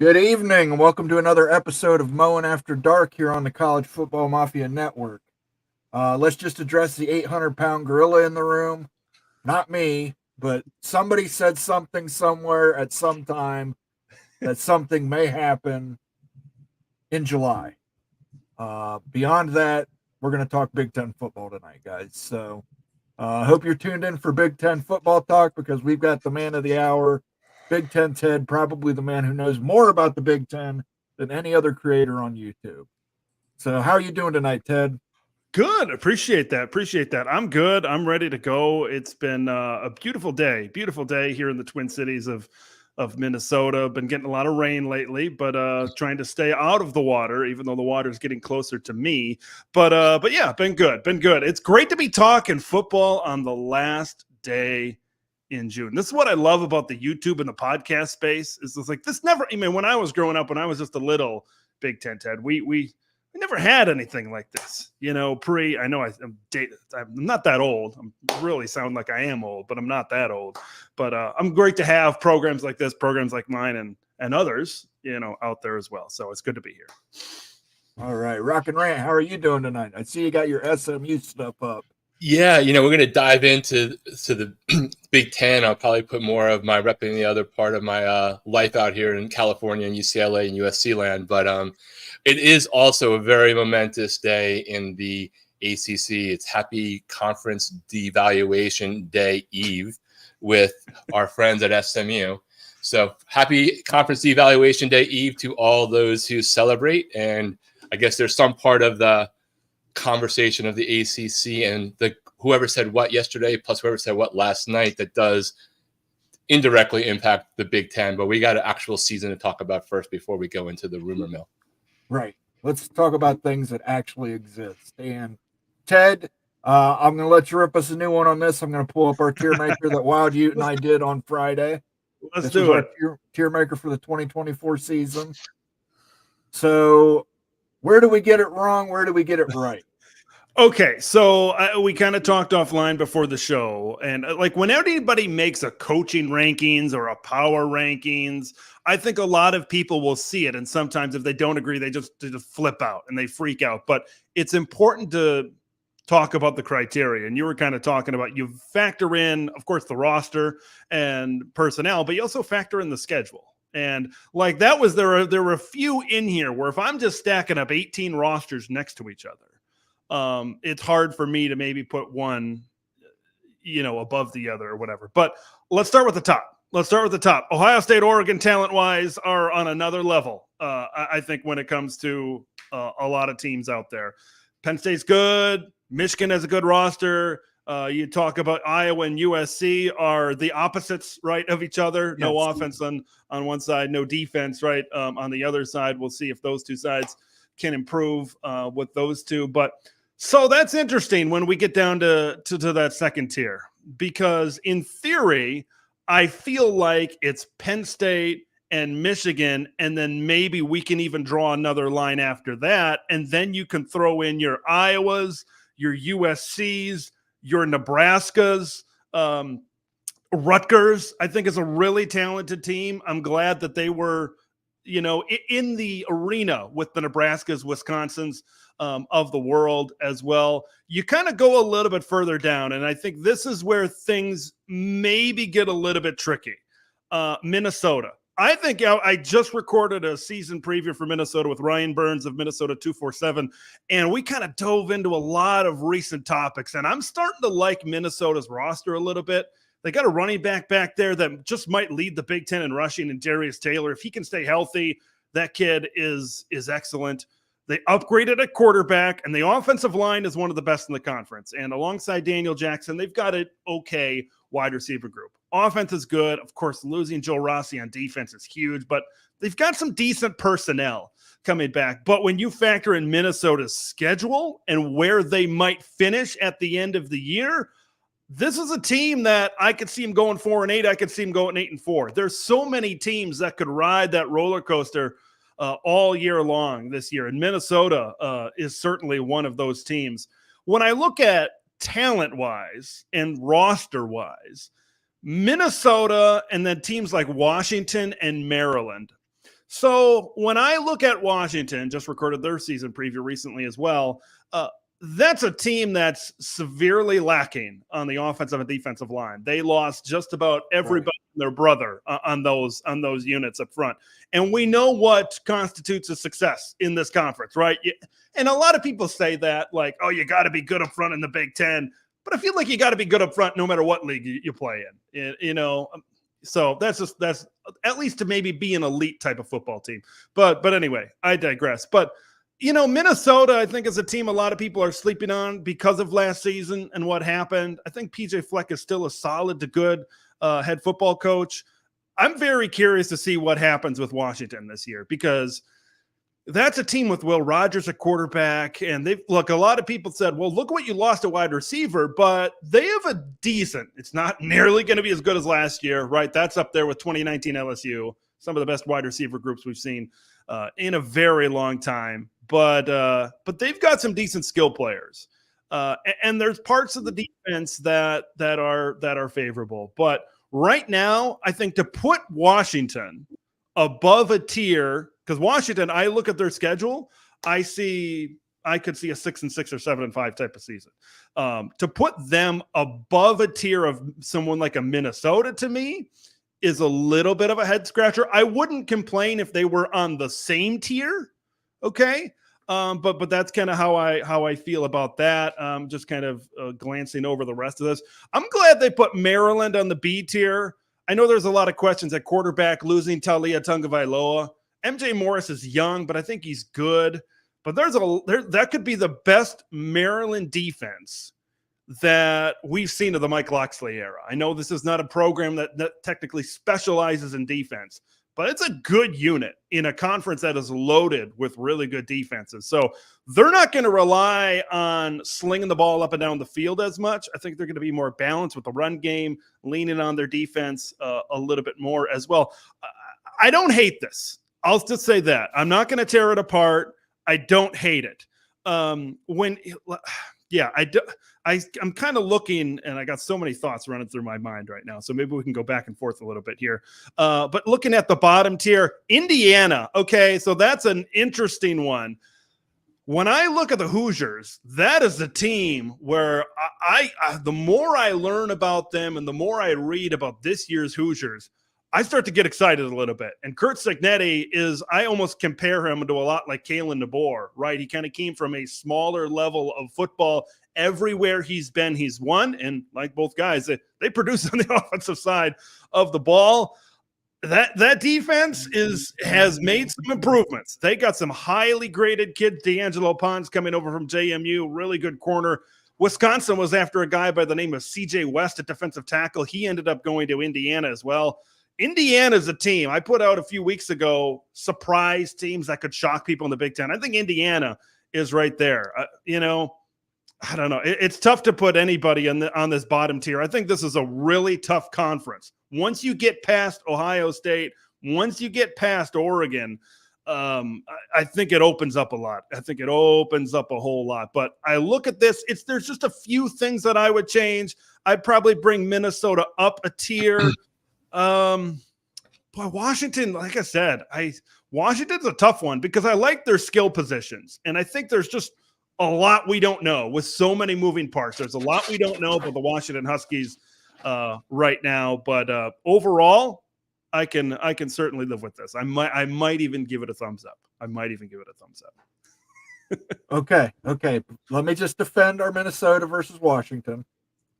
Good evening, and welcome to another episode of Moen After Dark here on the College Football Mafia Network. Let's just address the 800-pound gorilla in the room. Not me, but somebody said something somewhere at some time that something may happen in July. Beyond that, we're going to talk Big Ten football tonight, guys. So I hope you're tuned in for Big Ten football talk because we've got the man of the hour, Big Ten Ted, probably the man who knows more about the Big Ten than any other creator on YouTube. So how are you doing tonight, Ted? Good. Appreciate that. I'm good. I'm ready to go. It's been a beautiful day here in the Twin Cities of Minnesota. Been getting a lot of rain lately, but trying to stay out of the water, even though the water is getting closer to me. But yeah, been good. It's great to be talking football on the last day in June. This is what I love about the YouTube and the podcast space. Is it's like this never. I mean, when I was growing up, when I was just a little Big Ten Ted, we never had anything like this. You know, I know I'm not that old. I really sound like I am old, but I'm not that old. But I'm great to have programs like this, programs like mine, and others, you know, out there as well. So it's good to be here. All right, Rock and Rant, how are you doing tonight? I see you got your SMU stuff up. Yeah, we're going to dive into the Big Ten. I'll probably put more of my repping the other part of my life out here in California and UCLA and USC land. But it is also a very momentous day in the ACC. It's Happy Conference Devaluation Day Eve with our friends at SMU. So happy Conference Devaluation Day Eve to all those who celebrate. And I guess there's some part of the conversation of the ACC and whoever said what yesterday plus whoever said what last night that does indirectly impact the Big Ten. But we got an actual season to talk about first before we go into the rumor mill. Right. Let's talk about things that actually exist. And Ted, I'm going to let you rip us a new one on this. I'm going to pull up our tier maker that Wild Ute and I did on Friday. Let's do it. Our tier maker for the 2024 season. So where do we get it wrong? Where do we get it right? Okay, so we kind of talked offline before the show, and like whenever anybody makes a coaching rankings or a power rankings, I think a lot of people will see it, and sometimes if they don't agree, they just flip out and they freak out. But it's important to talk about the criteria, and you were kind of talking about you factor in, of course, the roster and personnel, but you also factor in the schedule. And like that was there were a few in here where if I'm just stacking up 18 rosters next to each other, it's hard for me to maybe put one, above the other or whatever. But let's start with the top. Ohio State, Oregon, talent-wise, are on another level, I think, when it comes to a lot of teams out there. Penn State's good. Michigan has a good roster. You talk about Iowa and USC are the opposites, right, of each other. No offense on one side, no defense, right, on the other side. We'll see if those two sides can improve with those two. But so that's interesting when we get down to that second tier, because in theory, I feel like it's Penn State and Michigan, and then maybe we can even draw another line after that. And then you can throw in your Iowas, your USCs, your Nebraskas, Rutgers, I think, is a really talented team. I'm glad that they were, in the arena with the Nebraskas, Wisconsins of the world as well. You kind of go a little bit further down, and I think this is where things maybe get a little bit tricky. Minnesota. I think I just recorded a season preview for Minnesota with Ryan Burns of Minnesota 247, and we kind of dove into a lot of recent topics, and I'm starting to like Minnesota's roster a little bit. They got a running back there that just might lead the Big Ten in rushing, and Darius Taylor. If he can stay healthy, that kid is excellent. They upgraded at quarterback, and the offensive line is one of the best in the conference. And alongside Daniel Jackson, they've got an okay wide receiver group. Offense is good. Of course, losing Joe Rossi on defense is huge, but they've got some decent personnel coming back. But when you factor in Minnesota's schedule and where they might finish at the end of the year, this is a team that I could see them going 4-8. I could see them going 8-4. There's so many teams that could ride that roller coaster all year long this year. And Minnesota is certainly one of those teams. When I look at talent-wise and roster-wise, Minnesota and then teams like Washington and Maryland So when I look at Washington, just recorded their season preview recently as well, that's a team that's severely lacking on the offensive and defensive line. They lost just about everybody and their brother on those units up front. And we know what constitutes a success in this conference, right? And a lot of people say that, like, oh, you got to be good up front in the Big Ten. But I feel like you got to be good up front no matter what league you play in, you know. So that's at least to maybe be an elite type of football team. But anyway, I digress. But, you know, Minnesota, I think, is a team a lot of people are sleeping on because of last season and what happened. I think PJ Fleck is still a solid to good head football coach. I'm very curious to see what happens with Washington this year, because that's a team with Will Rogers at quarterback. And a lot of people said, well, look what you lost at wide receiver, but they have a decent, it's not nearly going to be as good as last year, right? That's up there with 2019 LSU, some of the best wide receiver groups we've seen in a very long time. But they've got some decent skill players. And there's parts of the defense that are favorable. But right now, I think to put Washington above a tier, because Washington, I look at their schedule, I could see a 6-6 or 7-5 type of season. To put them above a tier of someone like a Minnesota, to me, is a little bit of a head scratcher. I wouldn't complain if they were on the same tier. Okay. But that's kind of how I feel about that. Just kind of glancing over the rest of this. I'm glad they put Maryland on the B tier. I know there's a lot of questions at quarterback, losing Talia Tagovailoa. MJ Morris is young, but I think he's good. But that could be the best Maryland defense that we've seen of the Mike Locksley era. I know this is not a program that technically specializes in defense, but it's a good unit in a conference that is loaded with really good defenses. So they're not going to rely on slinging the ball up and down the field as much. I think they're going to be more balanced with the run game, leaning on their defense a little bit more as well. I don't hate this. I'll just say that. I'm not going to tear it apart. I don't hate it. I'm kind of looking, and I got so many thoughts running through my mind right now. So maybe we can go back and forth a little bit here. But looking at the bottom tier, Indiana. Okay, so that's an interesting one. When I look at the Hoosiers, that is a team where I the more I learn about them and the more I read about this year's Hoosiers, I start to get excited a little bit. And Kurt Cignetti I almost compare him to a lot like Kalen DeBoer, right? He kind of came from a smaller level of football. Everywhere he's been, he's won. And like both guys, they produce on the offensive side of the ball. That defense has made some improvements. They got some highly graded kids. D'Angelo Pons coming over from JMU, really good corner. Wisconsin was after a guy by the name of CJ West at defensive tackle. He ended up going to Indiana as well. Indiana's a team I put out a few weeks ago, surprise teams that could shock people in the Big Ten. I think Indiana is right there. I don't know. It's tough to put anybody on this bottom tier. I think this is a really tough conference. Once you get past Ohio State, once you get past Oregon, I think it opens up a lot. I think it opens up a whole lot. But I look at this, there's just a few things that I would change. I'd probably bring Minnesota up a tier. But Washington, like I said, Washington's a tough one because I like their skill positions. And I think there's just a lot we don't know with so many moving parts. There's a lot we don't know about the Washington Huskies right now. But overall, I can certainly live with this. I might even give it a thumbs up. Okay. Let me just defend our Minnesota versus Washington.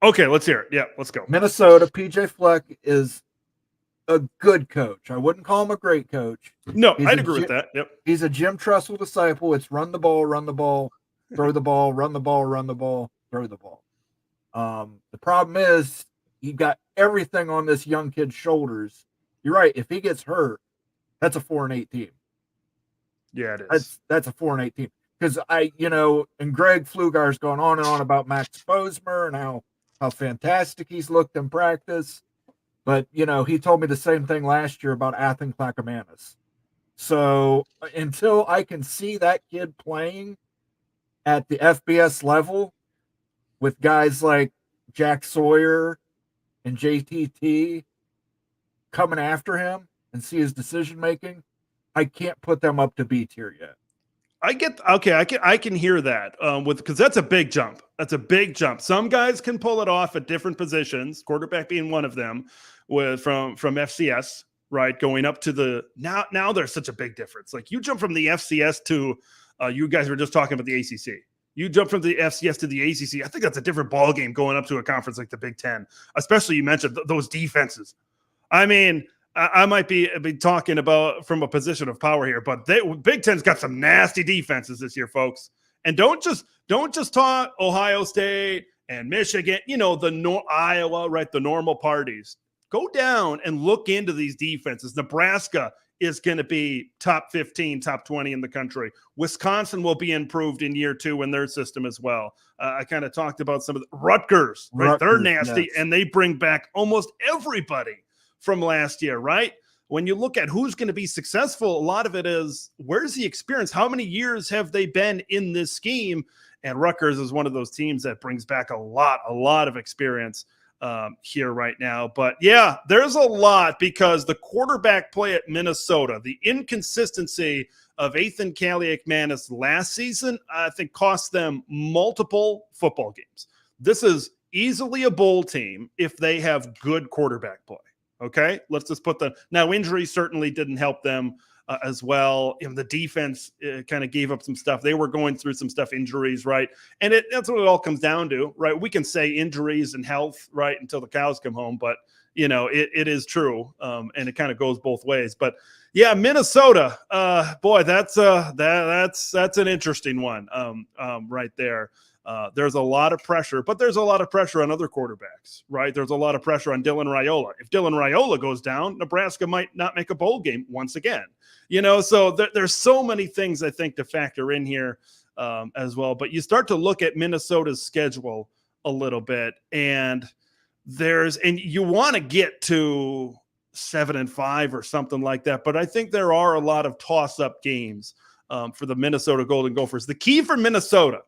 Okay, let's hear it. Yeah, let's go. Minnesota, PJ Fleck is a good coach. I wouldn't call him a great coach. No, I'd agree with that. Yep. He's a Jim Tressel disciple. It's run the ball, throw the ball, run the ball, throw the ball. The problem is you got everything on this young kid's shoulders. You're right. If he gets hurt, that's a 4-8 team. Yeah, it is. That's a 4-8 team. Because and Greg Pflugar's gone on and on about Max Posmer and how fantastic he's looked in practice. But, he told me the same thing last year about Athan Clackamanus. So until I can see that kid playing at the FBS level with guys like Jack Sawyer and JTT coming after him and see his decision-making, I can't put them up to B tier yet. I can hear that because that's a big jump. That's a big jump. Some guys can pull it off at different positions, quarterback being one of them, from FCS, right, going up to the now there's such a big difference. Like you jump from the FCS to you guys were just talking about the ACC. You jump from the FCS to the ACC. I think that's a different ball game going up to a conference like the Big Ten, especially you mentioned those defenses. I mean, I might be talking about from a position of power here, but Big Ten's got some nasty defenses this year, folks. And don't just talk Ohio State and Michigan, Iowa, right? The normal parties. Go down and look into these defenses. Nebraska is going to be top 15, top 20 in the country. Wisconsin will be improved in year 2 in their system as well. I kind of talked about some of the Rutgers, right? They're nasty, yes. And they bring back almost everybody from last year, right? When you look at who's going to be successful, a lot of it is where's the experience? How many years have they been in this scheme? And Rutgers is one of those teams that brings back a lot of experience here right now. But yeah, there's a lot because the quarterback play at Minnesota, the inconsistency of Ethan Kaliak-Manis last season, I think cost them multiple football games. This is easily a bowl team if they have good quarterback play. Okay, let's just put now injuries certainly didn't help them as well. The defense kind of gave up some stuff. They were going through some stuff, injuries, right? And that's what it all comes down to, right? We can say injuries and health, right, until the cows come home, but it is true, and it kind of goes both ways. But yeah, Minnesota, boy, that's an interesting one, right there. There's a lot of pressure, but there's a lot of pressure on other quarterbacks, right? There's a lot of pressure on Dylan Raiola. If Dylan Raiola goes down, Nebraska might not make a bowl game once again, so there's so many things I think to factor in here as well. But you start to look at Minnesota's schedule a little bit, and you want to get to 7-5 or something like that. But I think there are a lot of toss-up games for the Minnesota Golden Gophers. The key for Minnesota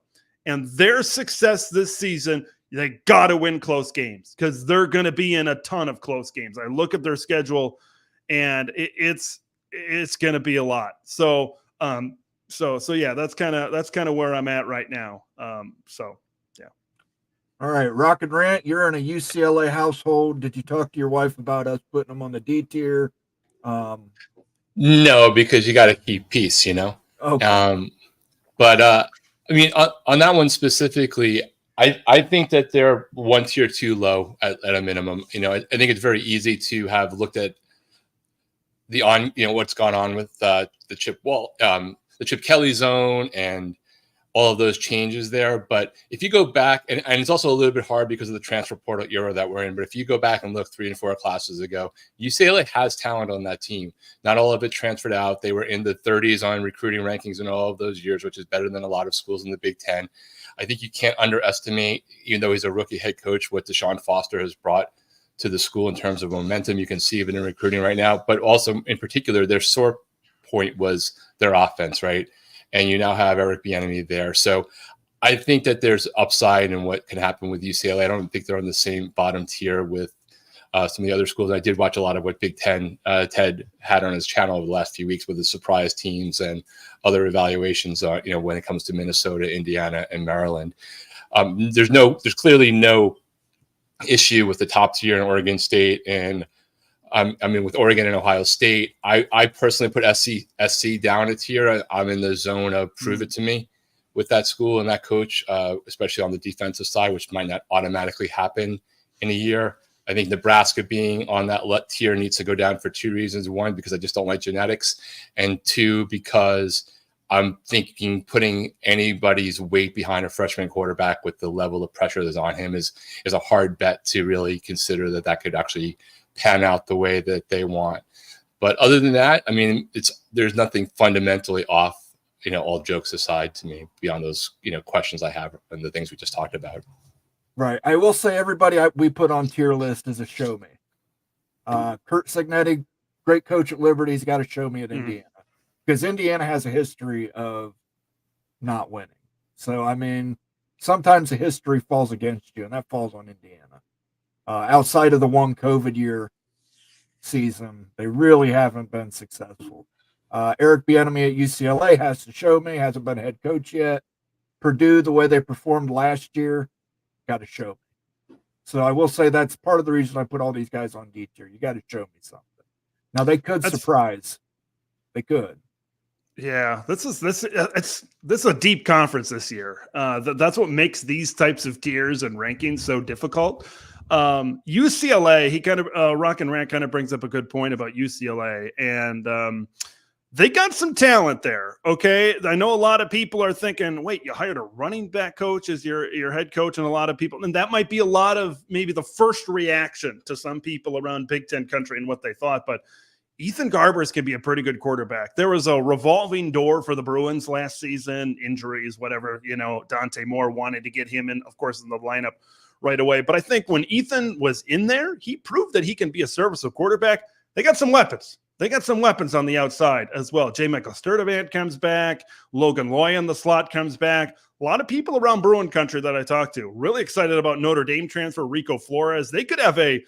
and their success this season, they got to win close games because they're going to be in a ton of close games. I look at their schedule, and it's going to be a lot. So yeah, that's kind of where I'm at right now. Yeah. All right, Rock and Rant, you're in a UCLA household. Did you talk to your wife about us putting them on the D tier? No, because you got to keep peace, Okay. But I mean, on that one specifically, I think that they're 1 tier too low at a minimum. I think it's very easy to have looked at what's gone on with the Chip Kelly zone and all of those changes there. But if you go back, and it's also a little bit hard because of the transfer portal era that we're in, but if you go back and look 3 and 4 classes ago, UCLA has talent on that team. Not all of it transferred out. They were in the 30s on recruiting rankings in all of those years, which is better than a lot of schools in the Big Ten. I think you can't underestimate, even though he's a rookie head coach, what Deshaun Foster has brought to the school in terms of momentum. You can see it in recruiting right now, but also in particular, their sore point was their offense, right? And you now have Eric Bieniemy there. So I think that there's upside in what can happen with UCLA. I don't think they're on the same bottom tier with some of the other schools. I did watch a lot of what Big Ten Ted had on his channel over the last few weeks with the surprise teams and other evaluations, when it comes to Minnesota, Indiana, and Maryland. There's clearly no issue with the top tier in Oregon State and with Oregon and Ohio State. I personally put SC down a tier. I'm in the zone of prove it to me with that school and that coach, especially on the defensive side, which might not automatically happen in a year. I think Nebraska being on that tier needs to go down for 2 reasons. 1, because I just don't like genetics, and 2, because I'm thinking putting anybody's weight behind a freshman quarterback with the level of pressure that's on him is a hard bet to really consider that could actually pan out the way that they want. But other than that, I mean, there's nothing fundamentally off, all jokes aside to me beyond those, questions I have and the things we just talked about. Right. I will say everybody we put on tier list is a show me. Kurt Signetti, great coach at Liberty. He's got to show me at Indiana because Indiana has a history of not winning. So, I mean, sometimes the history falls against you, and that falls on Indiana. Outside of the one COVID year season, they really haven't been successful. Eric Bieniemy at UCLA has to show me, hasn't been a head coach yet. Purdue, the way they performed last year, got to show me. So I will say that's part of the reason I put all these guys on D tier. You got to show me something. Now they could surprise. They could. Yeah, this is a deep conference this year. That's what makes these types of tiers and rankings so difficult. UCLA, he kind of Rock and Rant kind of brings up a good point about UCLA, and they got some talent there. Okay, I know a lot of people are thinking, wait, you hired a running back coach as your head coach, and a lot of people, and that might be a lot of maybe the first reaction to some people around Big Ten country and what they thought, but Ethan Garbers can be a pretty good quarterback. There was a revolving door for the Bruins last season, injuries, whatever, Dante Moore wanted to get him in, of course, in the lineup right away. But I think when Ethan was in there, he proved that he can be a serviceable quarterback. They got some weapons. They got some weapons on the outside as well. J. Michael Sturdivant comes back. Logan Loy in the slot comes back. A lot of people around Bruin country that I talked to really excited about Notre Dame transfer Rico Flores. They could have a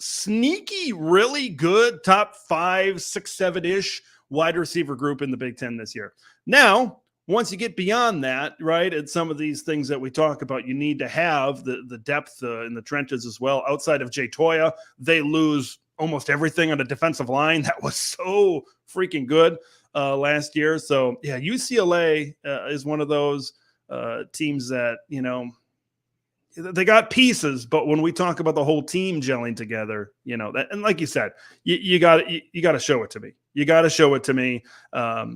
sneaky, really good top 5, 6, 7-ish wide receiver group in the Big Ten this year. Now, once you get beyond that, right, and some of these things that we talk about, you need to have the depth in the trenches as well. Outside of Jay Toya, they lose almost everything on the defensive line. That was so freaking good last year. So, yeah, UCLA is one of those teams that, they got pieces, but when we talk about the whole team gelling together, that, and like you said, you got to show it to me. You got to show it to me.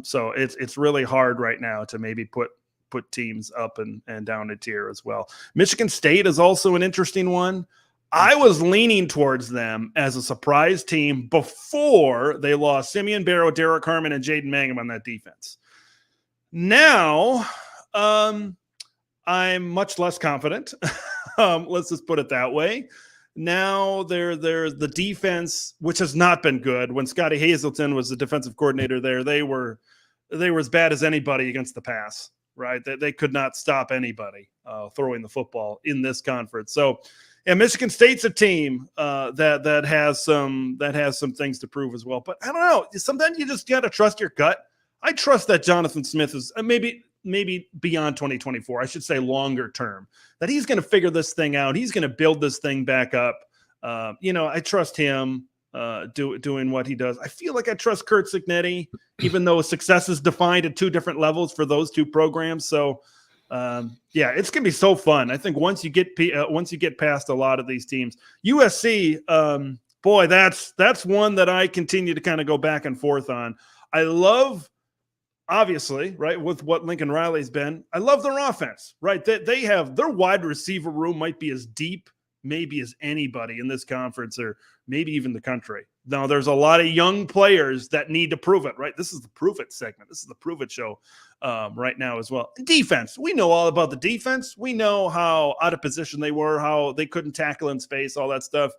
So it's really hard right now to maybe put teams up and down a tier as well. Michigan State is also an interesting one. I was leaning towards them as a surprise team before they lost Simeon Barrow, Derek Harmon, and Jaden Mangum on that defense. Now, I'm much less confident. Let's just put it that way. Now there's the defense, which has not been good. When Scotty Hazelton was the defensive coordinator there, they were as bad as anybody against the pass, right? They could not stop anybody throwing the football in this conference. So, yeah, Michigan State's a team that has some things to prove as well. But I don't know. Sometimes you just got to trust your gut. I trust that Jonathan Smith is maybe beyond 2024, I should say longer term, that he's going to figure this thing out. He's going to build this thing back up. I trust him doing what he does. I feel like I trust Kurt Cignetti, even though success is defined at 2 different levels for those 2 programs. So, yeah, it's going to be so fun. I think once you get past a lot of these teams, USC, boy, that's one that I continue to kind of go back and forth on. I love, obviously, right, with what Lincoln Riley's been, I love their offense, right? They have their wide receiver room might be as deep maybe as anybody in this conference or maybe even the country. Now, there's a lot of young players that need to prove it, right? This is the Prove It segment. This is the Prove It show right now as well. Defense. We know all about the defense. We know how out of position they were, how they couldn't tackle in space, all that stuff.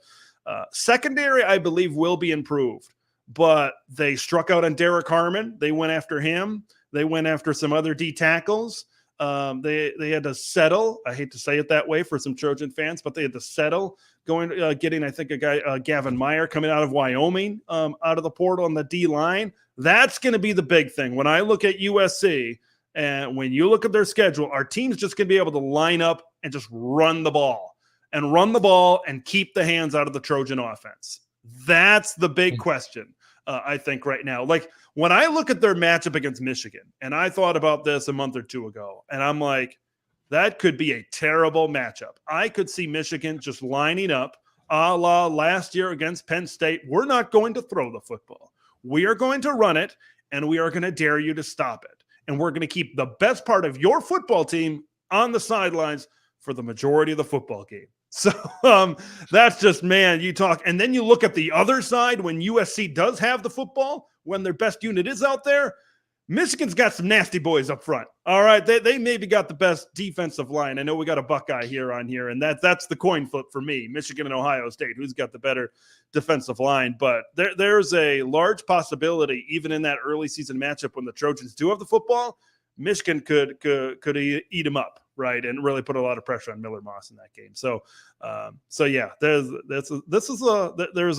Secondary, I believe, will be improved. But they struck out on Derek Harmon. They went after him. They went after some other D tackles. They had to settle. I hate to say it that way for some Trojan fans, but they had to settle getting, I think, a guy, Gavin Meyer, coming out of Wyoming, out of the portal on the D line. That's going to be the big thing. When I look at USC and when you look at their schedule, our team's just going to be able to line up and just run the ball and keep the hands out of the Trojan offense. That's the big question. I think right now, like when I look at their matchup against Michigan, and I thought about this a month or 2 ago, and I'm like, that could be a terrible matchup. I could see Michigan just lining up a la last year against Penn State. We're not going to throw the football. We are going to run it, and we are going to dare you to stop it. And we're going to keep the best part of your football team on the sidelines for the majority of the football game. So that's just, man, you talk. And then you look at the other side when USC does have the football, when their best unit is out there. Michigan's got some nasty boys up front. All right. They maybe got the best defensive line. I know we got a Buckeye on here, and that's the coin flip for me. Michigan and Ohio State, who's got the better defensive line. But there's a large possibility, even in that early season matchup when the Trojans do have the football, Michigan could eat them up. right, and really put a lot of pressure on Miller Moss in that game. So yeah, there's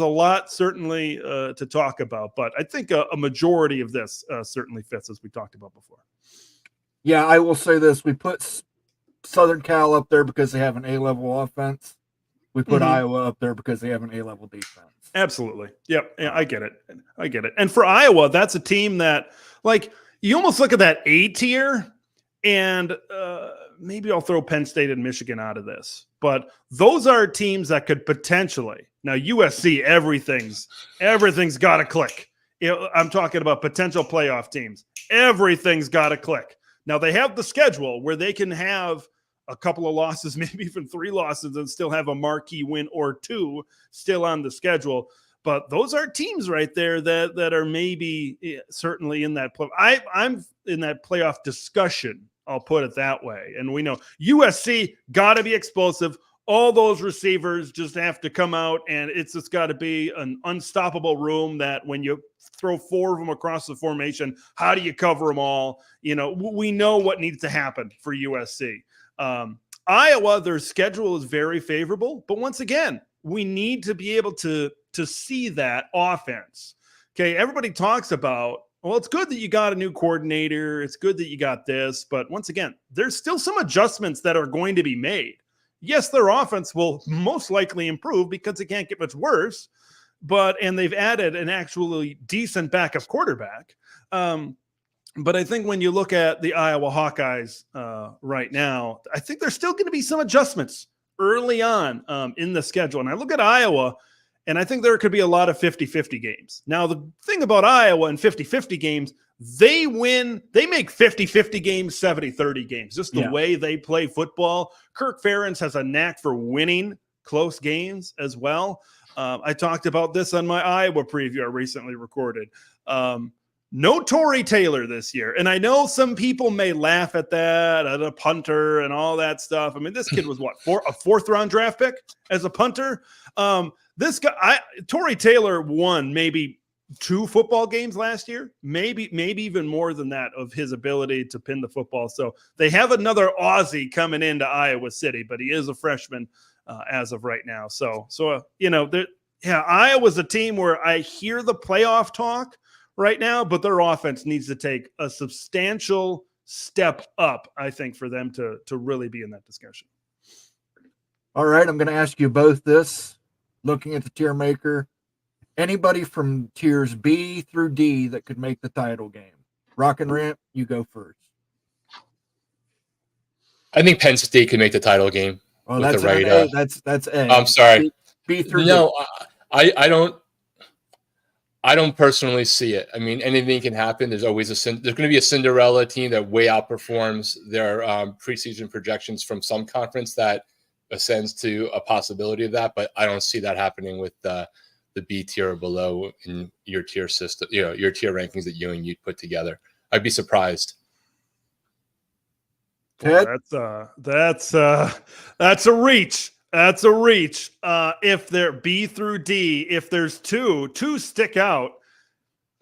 a lot certainly to talk about, but I think a majority of this certainly fits, as we talked about before. Yeah, I will say this: we put Southern Cal up there because they have an A-level offense. We put Iowa up there because they have an A-level defense. Absolutely. Yep. Yeah, I get it. And for Iowa, that's a team that, like, you almost look at that A tier, and maybe I'll throw Penn State and Michigan out of this, but those are teams that could potentially. Now USC, everything's got to click. I'm talking about potential playoff teams. Everything's got to click. Now they have the schedule where they can have a couple of losses, maybe even 3 losses, and still have a marquee win or 2 still on the schedule. But those are teams right there that are maybe certainly in that play. I'm in that playoff discussion. I'll put it that way. And we know USC got to be explosive. All those receivers just have to come out, and it's just got to be an unstoppable room that when you throw 4 of them across the formation, how do you cover them all? We know what needs to happen for USC. Iowa, their schedule is very favorable, but once again, we need to be able to see that offense. Okay, everybody talks about, well, it's good that you got a new coordinator, it's good that you got this, but once again, there's still some adjustments that are going to be made. Yes, their offense will most likely improve because it can't get much worse, and they've added an actually decent backup quarterback. But I think when you look at the Iowa Hawkeyes right now, I think there's still going to be some adjustments early on in the schedule. And I look at Iowa, and I think there could be a lot of 50-50 games. Now, the thing about Iowa and 50-50 games, they make 50-50 games, 70-30 games, just the way they play football. Kirk Ferentz has a knack for winning close games as well. I talked about this on my Iowa preview I recently recorded. No Tory Taylor this year. And I know some people may laugh at that, at a punter and all that stuff. I mean, this kid was a 4th-round draft pick as a punter. This guy, Tory Taylor, won maybe 2 football games last year, maybe even more than that, of his ability to pin the football. So they have another Aussie coming into Iowa City, but he is a freshman as of right now. Iowa's a team where I hear the playoff talk right now, but their offense needs to take a substantial step up, I think, for them to really be in that discussion. All right, I'm going to ask you both this. Looking at the tier maker, anybody from tiers B through D that could make the title game? Rock and Ramp, you go first. I think Penn State could make the title game. Oh, that's the right. A. That's A. I'm sorry. B through no, D. I don't personally see it. I mean, anything can happen. There's always there's going to be a Cinderella team that way outperforms their preseason projections from some conference that ascends to a possibility of that. But I don't see that happening with the B tier or below in your tier system, your tier rankings that you and you put together. I'd be surprised. Ted? That's a reach. That's a reach. If they're B through D, if there's two stick out.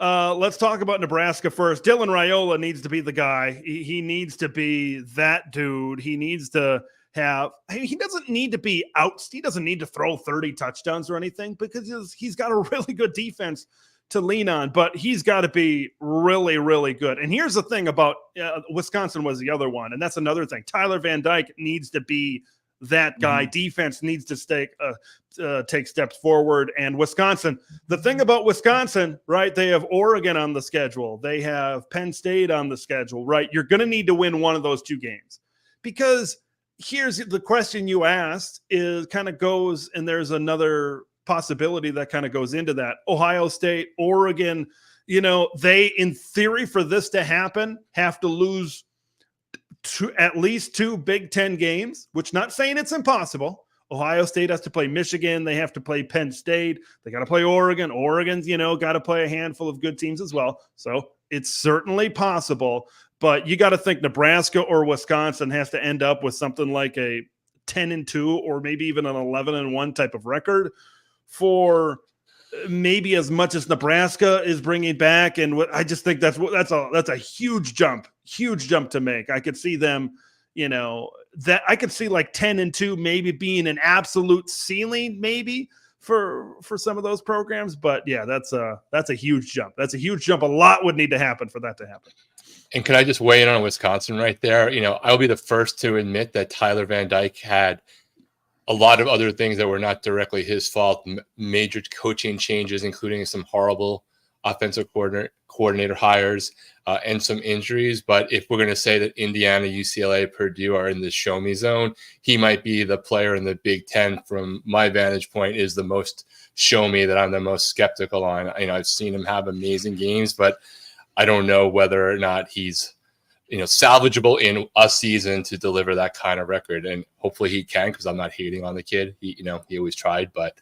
Let's talk about Nebraska first. Dylan Raiola needs to be the guy. He needs to be that dude. He needs to have. He doesn't need to be out. He doesn't need to throw 30 touchdowns or anything because he's got a really good defense to lean on. But he's got to be really, really good. And here's the thing about Wisconsin was the other one, and that's another thing. Tyler Van Dyke needs to be that guy. Mm-hmm. Defense needs to take steps forward. And Wisconsin, the thing about Wisconsin, right? They have Oregon on the schedule. They have Penn State on the schedule, right? You're going to need to win one of those 2 games because here's the question you asked is kind of goes, and there's another possibility that kind of goes into that. Ohio State, Oregon, they, in theory, for this to happen, have to lose at least 2 Big Ten games, which not saying it's impossible. Ohio State has to play Michigan. They have to play Penn State. They got to play Oregon. Oregon's, got to play a handful of good teams as well. So it's certainly possible, but you got to think Nebraska or Wisconsin has to end up with something like a 10-2 or maybe even an 11-1 type of record for maybe as much as Nebraska is bringing back. And I just think that's a huge jump to make. I could see them, that I could see like 10-2 maybe being an absolute ceiling maybe for some of those programs. But yeah, that's a huge jump. That's a huge jump. A lot would need to happen for that to happen. And can I just weigh in on Wisconsin right there? I'll be the first to admit that Tyler Van Dyke had a lot of other things that were not directly his fault, major coaching changes, including some horrible offensive coordinator hires and some injuries. But if we're going to say that Indiana, UCLA, Purdue are in the show me zone, he might be the player in the Big Ten from my vantage point is the most show me that I'm the most skeptical on. I've seen him have amazing games, but I don't know whether or not he's salvageable in a season to deliver that kind of record. And hopefully he can, because I'm not hating on the kid. He always tried, but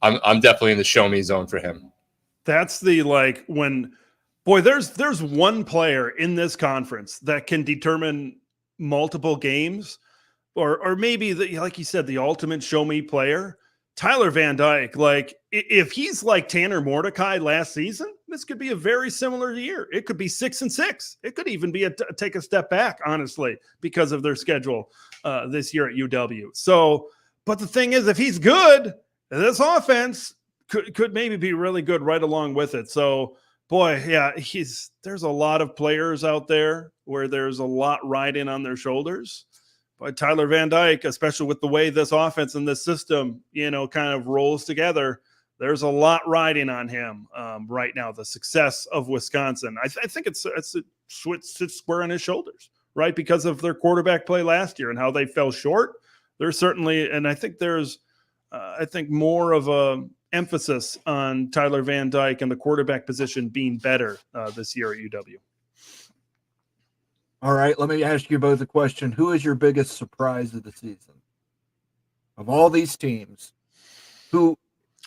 I'm definitely in the show me zone for him. That's there's one player in this conference that can determine multiple games or maybe like you said, the ultimate show me player, Tyler Van Dyke. Like if he's like Tanner Mordecai last season, this could be a very similar year. It could be 6-6. It could even be take a step back, honestly, because of their schedule this year at UW. So, but the thing is, if he's good, this offense could maybe be really good right along with it. So, boy, yeah, there's a lot of players out there where there's a lot riding on their shoulders. But Tyler Van Dyke, especially with the way this offense and this system, kind of rolls together, there's a lot riding on him right now. The success of Wisconsin, I think it sits square on his shoulders, right? Because of their quarterback play last year and how they fell short. There's certainly, and I think there's, more of a emphasis on Tyler Van Dyke and the quarterback position being better this year at UW. All right, let me ask you both a question. Who is your biggest surprise of the season? Of all these teams, who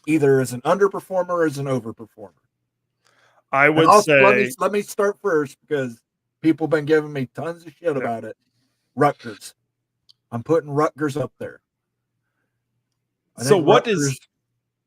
either is an underperformer or is an overperformer? I would say... Let me start first because people have been giving me tons of shit about it. Rutgers. I'm putting Rutgers up there.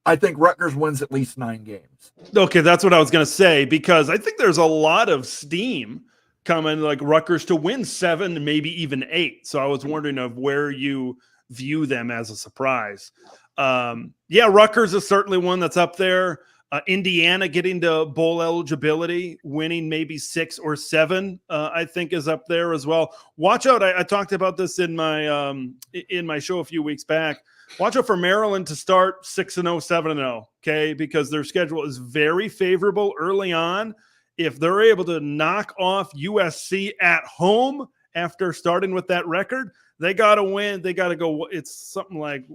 I think Rutgers wins at least 9 games. Okay, that's what I was going to say, because I think there's a lot of steam coming, like Rutgers to win 7, maybe even 8. So I was wondering of where you view them as a surprise. Rutgers is certainly one that's up there. Indiana getting to bowl eligibility, winning maybe 6 or 7, I think is up there as well. Watch out. I talked about this in my show a few weeks back. Watch out for Maryland to start 6-0, 7-0, okay? Because their schedule is very favorable early on. If they're able to knock off USC at home after starting with that record, they got to win. They got to go. It's something like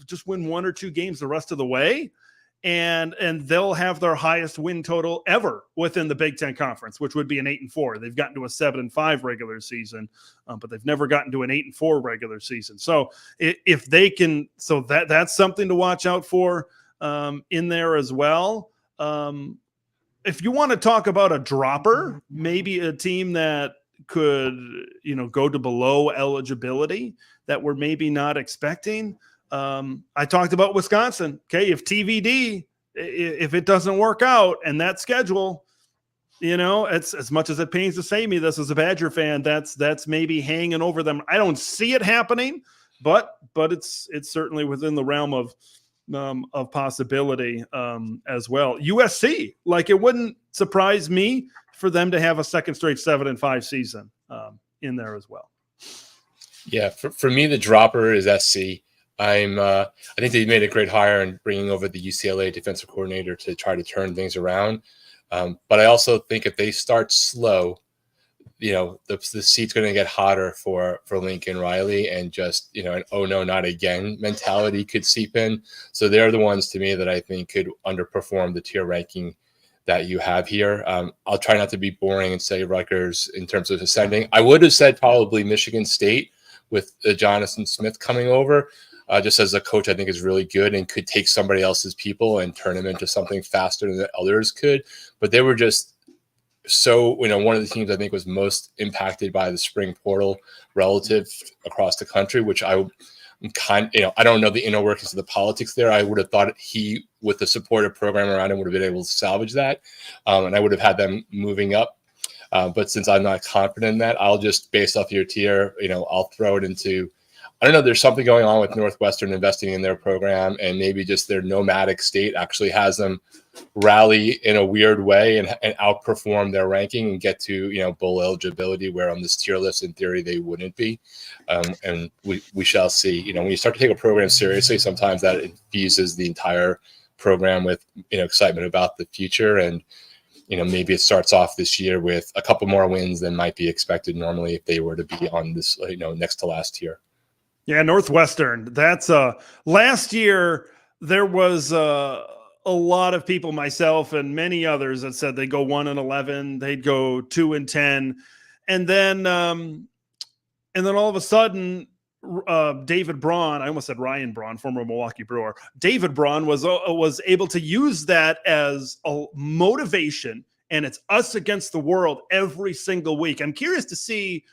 just win 1 or 2 games the rest of the way. And they'll have their highest win total ever within the Big Ten Conference, which would be an 8-4. They've gotten to a 7-5 regular season, but they've never gotten to an 8-4 regular season. So if they can, so that's something to watch out for in there as well. If you want to talk about a dropper, maybe a team that could, go to below eligibility that we're maybe not expecting. I talked about Wisconsin. Okay. If TVD, if it doesn't work out and that schedule, it's as much as it pains to say me this as a Badger fan, that's maybe hanging over them. I don't see it happening, but it's certainly within the realm of possibility as well. USC, like it wouldn't surprise me for them to have a second straight 7-5 season in there as well. Yeah. For me, the dropper is SC. I think they made a great hire in bringing over the UCLA defensive coordinator to try to turn things around. But I also think if they start slow, the seat's going to get hotter for Lincoln Riley, and just, an oh no, not again mentality could seep in. So they're the ones to me that I think could underperform the tier ranking that you have here. I'll try not to be boring and say Rutgers in terms of ascending. I would have said probably Michigan State with Jonathan Smith coming over. Just as a coach, I think is really good and could take somebody else's people and turn them into something faster than others could. But they were just so, one of the teams I think was most impacted by the spring portal relative across the country, which I don't know the inner workings of the politics there. I would have thought he, with the supportive program around him, would have been able to salvage that. And I would have had them moving up. But since I'm not confident in that, I'll just, based off your tier, I'll throw it into, I don't know, there's something going on with Northwestern investing in their program, and maybe just their nomadic state actually has them rally in a weird way and outperform their ranking and get to, bowl eligibility, where on this tier list, in theory, they wouldn't be. And we shall see. When you start to take a program seriously, sometimes that infuses the entire program with, excitement about the future. And, maybe it starts off this year with a couple more wins than might be expected normally if they were to be on this, next to last tier. Yeah, Northwestern. That's last year there was a lot of people, myself and many others, that said they go 1-11, they'd go 2-10, and then all of a sudden, David Braun, I almost said Ryan Braun, former Milwaukee Brewer, David Braun was able to use that as a motivation, and it's us against the world every single week. I'm curious to see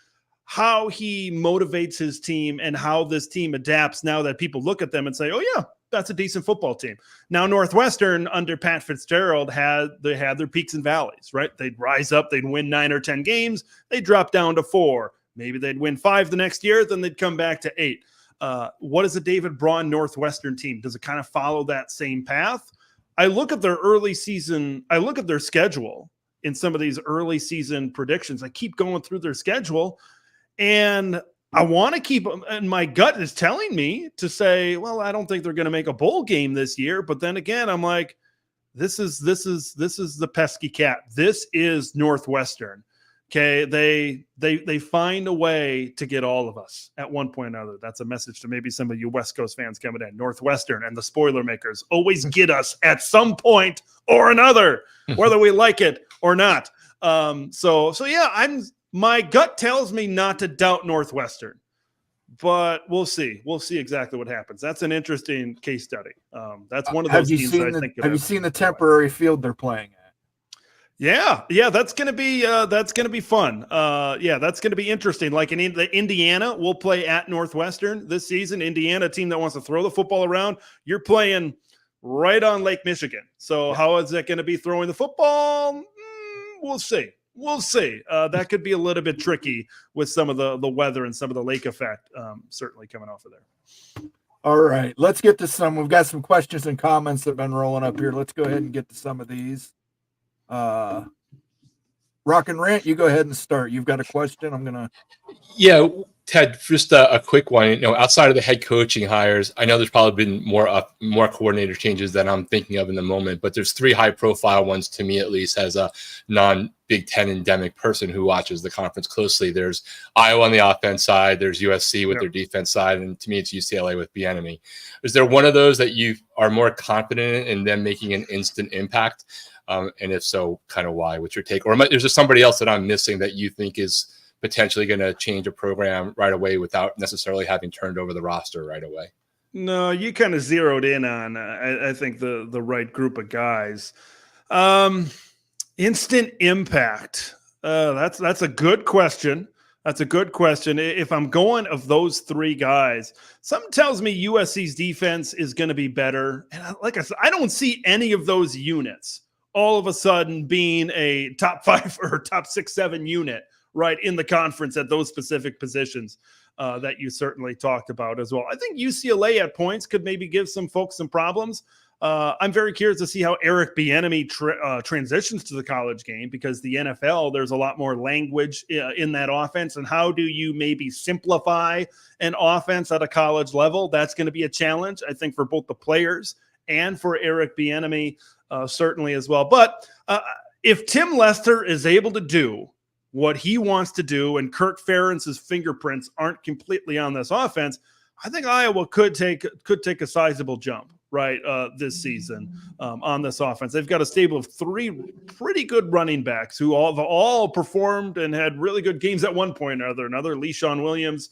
how he motivates his team and how this team adapts now that people look at them and say, oh yeah, that's a decent football team. Now, Northwestern under Pat Fitzgerald had their peaks and valleys, right? They'd rise up, they'd win 9 or 10 games, they'd drop down to 4. Maybe they'd win 5 the next year, then they'd come back to 8. What is a David Braun Northwestern team? Does it kind of follow that same path? I look at their early season, I look at their schedule in some of these early season predictions. I keep going through their schedule, and I want to keep them, and my gut is telling me to say, well, I don't think they're going to make a bowl game this year. But then again, I'm like, this is the pesky cat. This is Northwestern. Okay, they find a way to get all of us at one point or another. That's a message to maybe some of you West Coast fans coming in. Northwestern and the spoiler makers always get us at some point or another, whether we like it or not. So yeah, my gut tells me not to doubt Northwestern, but we'll see. We'll see exactly what happens. That's an interesting case study. That's one of those teams that I think. Have you seen the temporary field they're playing at? Yeah, that's gonna be fun. That's gonna be interesting. Like in Indiana, we'll play at Northwestern this season. Indiana, a team that wants to throw the football around. You're playing right on Lake Michigan. So how is that going to be throwing the football? We'll see. That could be a little bit tricky with some of the weather and some of the lake effect, certainly coming off of there. All right, let's get to some. We've got some questions and comments that have been rolling up here. Let's go ahead and get to some of these. Rock and Rant, you go ahead and start. You've got a question. Yeah, Ted, just a quick one. Outside of the head coaching hires, I know there's probably been more coordinator changes than I'm thinking of in the moment, but there's 3 high-profile ones to me, at least, as a non-Big Ten endemic person who watches the conference closely. There's Iowa on the offense side, there's USC with their defense side, and to me, it's UCLA with Bieniemy. Is there one of those that you are more confident in them making an instant impact? And if so, kind of why? What's your take? Or is there somebody else that I'm missing that you think is potentially going to change a program right away without necessarily having turned over the roster right away? No, you kind of zeroed in on, I think, the right group of guys. Instant impact. That's a good question. That's a good question. If I'm going of those 3 guys, something tells me USC's defense is going to be better. And like I said, I don't see any of those units all of a sudden being a top 5 or top 6, 7 unit right in the conference at those specific positions that you certainly talked about as well. I think UCLA at points could maybe give some folks some problems. I'm very curious to see how Eric Bieniemy transitions to the college game, because the NFL, there's a lot more language in that offense. And how do you maybe simplify an offense at a college level? That's going to be a challenge, I think, for both the players and for Eric Bieniemy certainly as well. But if Tim Lester is able to do what he wants to do, and Kirk Ferentz's fingerprints aren't completely on this offense, I think Iowa could take a sizable jump right this season on this offense. They've got a stable of 3 pretty good running backs who all performed and had really good games at one point or another. Le'Shawn Williams,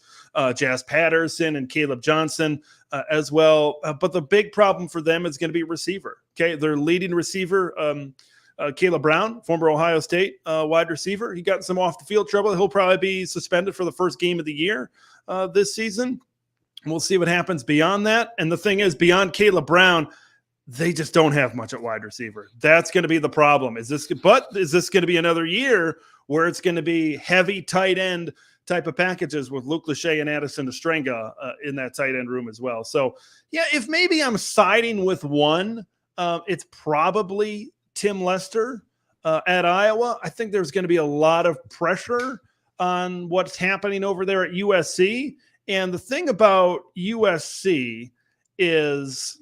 Jazz Patterson, and Caleb Johnson as well. But the big problem for them is going to be receiver. Okay, their leading receiver, Caleb Brown, former Ohio State wide receiver. He got some off the field trouble. He'll probably be suspended for the first game of the year this season. We'll see what happens beyond that. And the thing is, beyond Caleb Brown, they just don't have much at wide receiver. That's going to be the problem. Is this going to be another year where it's going to be heavy tight end type of packages with Luke Lachey and Addison Estrenga in that tight end room as well? So, yeah, if maybe I'm siding with one, it's probably Tim Lester at Iowa. I think there's going to be a lot of pressure on what's happening over there at USC. And the thing about USC is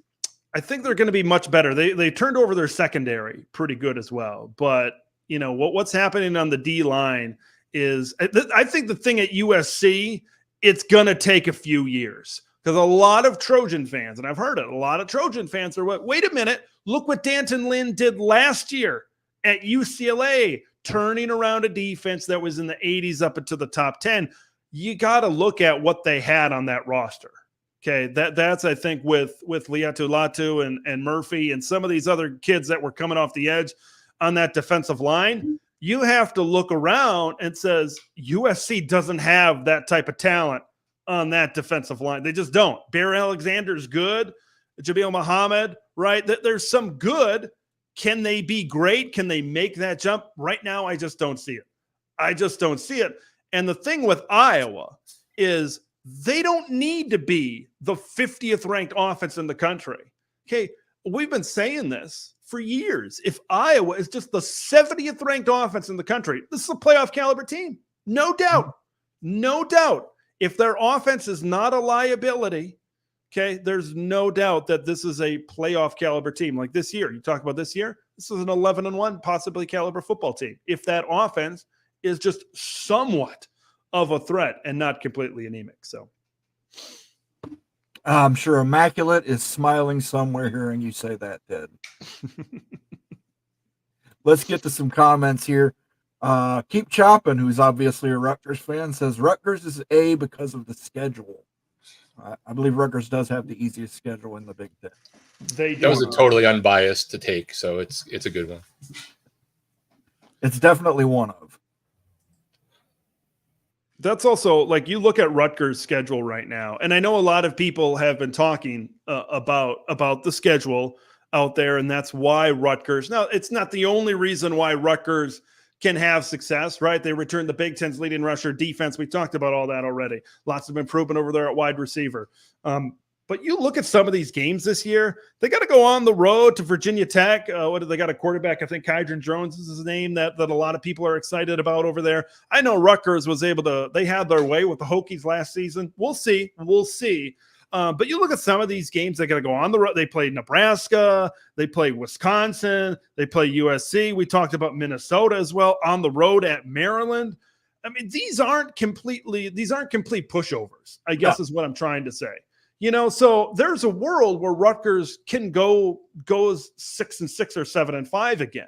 I think they're going to be much better. They turned over their secondary pretty good as well. But, you know, what's happening on the D line is I think the thing at USC, it's going to take a few years because a lot of Trojan fans, and I've heard it, a lot of Trojan fans are, wait a minute, look what Danton Lynn did last year at UCLA, turning around a defense that was in the 80s up into the top 10. You got to look at what they had on that roster. Okay, that's I think with Liatu Latu and Murphy and some of these other kids that were coming off the edge on that defensive line, you have to look around and says USC doesn't have that type of talent on that defensive line. They just don't. Bear Alexander's good. Jamil Muhammad, right? There's some good. Can they be great? Can they make that jump? Right now, I just don't see it. I just don't see it. And the thing with Iowa is they don't need to be the 50th ranked offense in the country. Okay, we've been saying this for years. If Iowa is just the 70th ranked offense in the country, this is a playoff caliber team. No doubt. No doubt. If their offense is not a liability, okay, there's no doubt that this is a playoff caliber team. Like this year, you talk about this year, this is an 11-1 possibly caliber football team. If that offense is just somewhat of a threat and not completely anemic. So I'm sure Immaculate is smiling somewhere hearing you say that, Ted. Let's get to some comments here. Keep Chopping, who's obviously a Rutgers fan, says Rutgers is A because of the schedule. I believe Rutgers does have the easiest schedule in the Big Ten. That was a totally unbiased to take, so it's a good one. It's definitely one of. That's also, like, you look at Rutgers' schedule right now, and I know a lot of people have been talking about the schedule out there, and that's why Rutgers. Now, it's not the only reason why Rutgers can have success, right? They returned the Big Ten's leading rusher defense. We talked about all that already. Lots of improvement over there at wide receiver. But you look at some of these games this year, they got to go on the road to Virginia Tech. They got a quarterback, I think Kydron Jones is his name, that a lot of people are excited about over there. I know Rutgers was able to, they had their way with the Hokies last season. We'll see. But you look at some of these games, they got to go on the road. They play Nebraska, they play Wisconsin, they play USC. We talked about Minnesota as well, on the road at Maryland. I mean, these aren't complete pushovers, I guess is what I'm trying to say. You know, so there's a world where Rutgers can goes 6-6 or 7-5 again.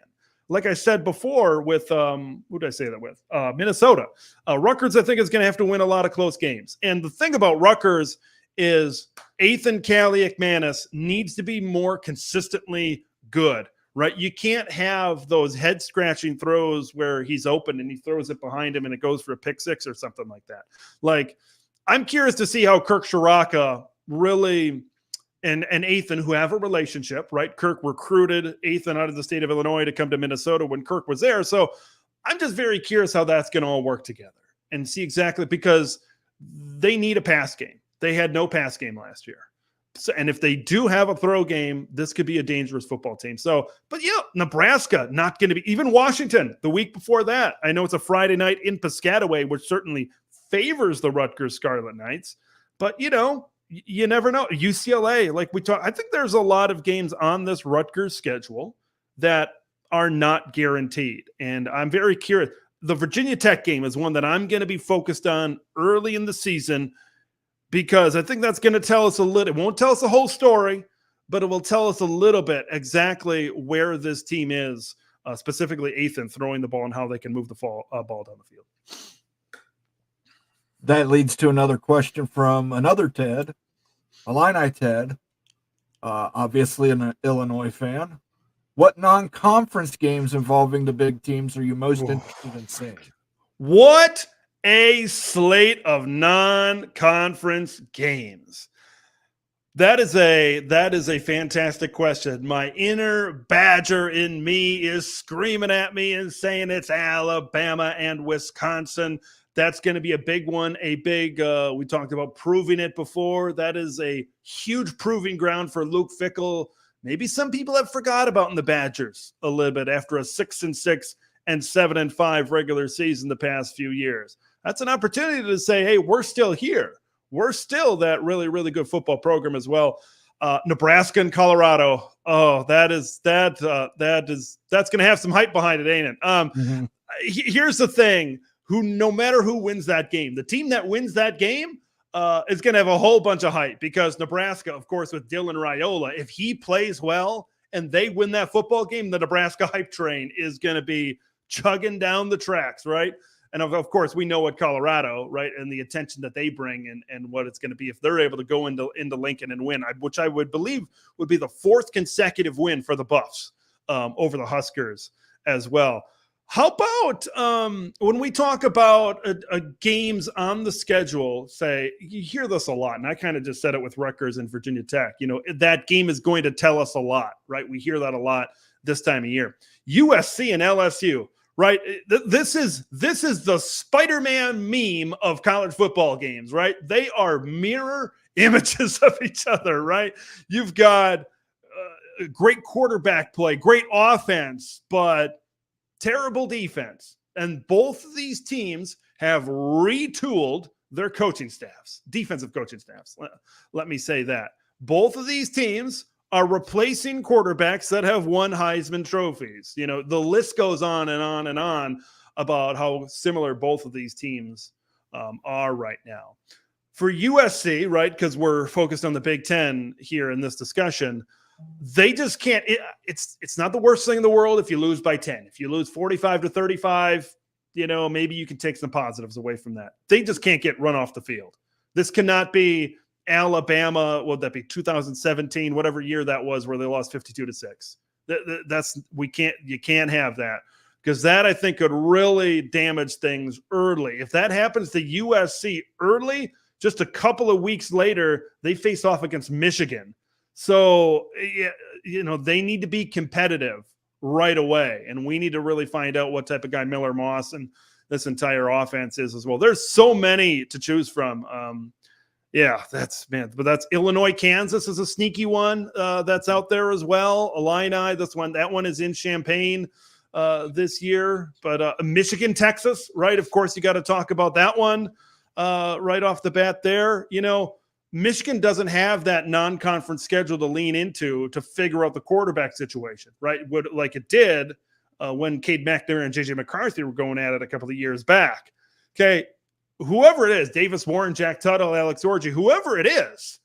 Like I said before with who did I say that with? Minnesota. Rutgers, I think, is going to have to win a lot of close games. And the thing about Rutgers is Ethan Kaliakmanis needs to be more consistently good, right? You can't have those head-scratching throws where he's open and he throws it behind him and it goes for a pick six or something like that. Like, I'm curious to see how Kirk Shiraka really and Ethan, who have a relationship, right? Kirk recruited Ethan out of the state of Illinois to come to Minnesota when Kirk was there. So I'm just very curious how that's going to all work together and see exactly, because they need a pass game. They had no pass game last year. So, and if they do have a throw game, this could be a dangerous football team. So, but yeah, Nebraska, not going to be, even Washington the week before that. I know it's a Friday night in Piscataway, which certainly favors the Rutgers Scarlet Knights, but you know, you never know. UCLA, like we talked, I think there's a lot of games on this Rutgers schedule that are not guaranteed. And I'm very curious. The Virginia Tech game is one that I'm going to be focused on early in the season, because I think that's going to tell us a little. It won't tell us the whole story, but it will tell us a little bit exactly where this team is, specifically Ethan throwing the ball and how they can move the ball down the field. That leads to another question from another Ted, Illini Ted, obviously an Illinois fan. What non-conference games involving the big teams are you most interested in seeing? What a slate of non-conference games. That is a fantastic question. My inner Badger in me is screaming at me and saying it's Alabama and Wisconsin. That's going to be a big one. We talked about proving it before. That is a huge proving ground for Luke Fickell. Maybe some people have forgot about in the Badgers a little bit after a 6-6 and 7-5 regular season the past few years. That's an opportunity to say, hey, we're still here. We're still that really, really good football program as well. Nebraska and Colorado. Oh, that's going to have some hype behind it, ain't it? Here's the thing: no matter who wins that game, the team that wins that game is going to have a whole bunch of hype, because Nebraska, of course, with Dylan Raiola, if he plays well and they win that football game, the Nebraska hype train is going to be chugging down the tracks, right? And of course, we know what Colorado, right, and the attention that they bring, and what it's going to be if they're able to go into Lincoln and win, which I would believe would be the 4th consecutive win for the Buffs over the Huskers as well. How about when we talk about games on the schedule, say, you hear this a lot, and I kind of just said it with Rutgers and Virginia Tech, that game is going to tell us a lot, right? We hear that a lot this time of year. USC and LSU. Right. This is the Spider-Man meme of college football games, right? They are mirror images of each other, right? You've got great quarterback play, great offense, but terrible defense. And both of these teams have retooled their coaching staffs, defensive coaching staffs. Let me say that. Both of these teams are replacing quarterbacks that have won Heisman trophies. The list goes on and on and on about how similar both of these teams are right now. For USC, right, because we're focused on the Big Ten here in this discussion, they just can't. It's not the worst thing in the world if you lose by 10. If you lose 45-35, maybe you can take some positives away from that. They just can't get run off the field. This cannot be Alabama, would that be 2017, whatever year that was, where they lost 52-6. You can't have that, because that, I think, could really damage things early. If that happens to USC early, just a couple of weeks later, they face off against Michigan. So, they need to be competitive right away, and we need to really find out what type of guy Miller Moss and this entire offense is as well. There's so many to choose from. But that's Illinois, Kansas is a sneaky one that's out there as well. Illini, that one is in Champaign this year. But Michigan, Texas, right? Of course, you got to talk about that one right off the bat there. Michigan doesn't have that non-conference schedule to lean into to figure out the quarterback situation, right? Like it did when Cade McNamara and J.J. McCarthy were going at it a couple of years back. Okay. Whoever it is, Davis Warren, Jack Tuttle, Alex Orji, whoever it is,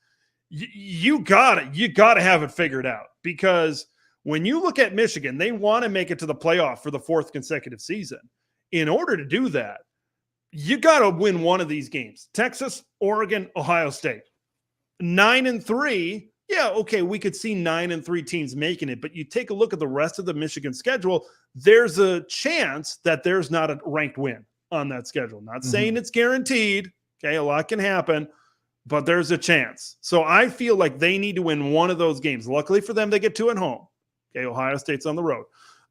you gotta have it figured out, because when you look at Michigan, they want to make it to the playoff for the 4th consecutive season. In order to do that, you got to win one of these games. Texas, Oregon, Ohio State. 9-3. Yeah, okay, we could see 9-3 teams making it, but you take a look at the rest of the Michigan schedule, there's a chance that there's not a ranked win on that schedule. Not saying it's guaranteed. Okay, a lot can happen, but there's a chance. So I feel like they need to win one of those games. Luckily for them, they get 2 at home. Okay, Ohio State's on the road.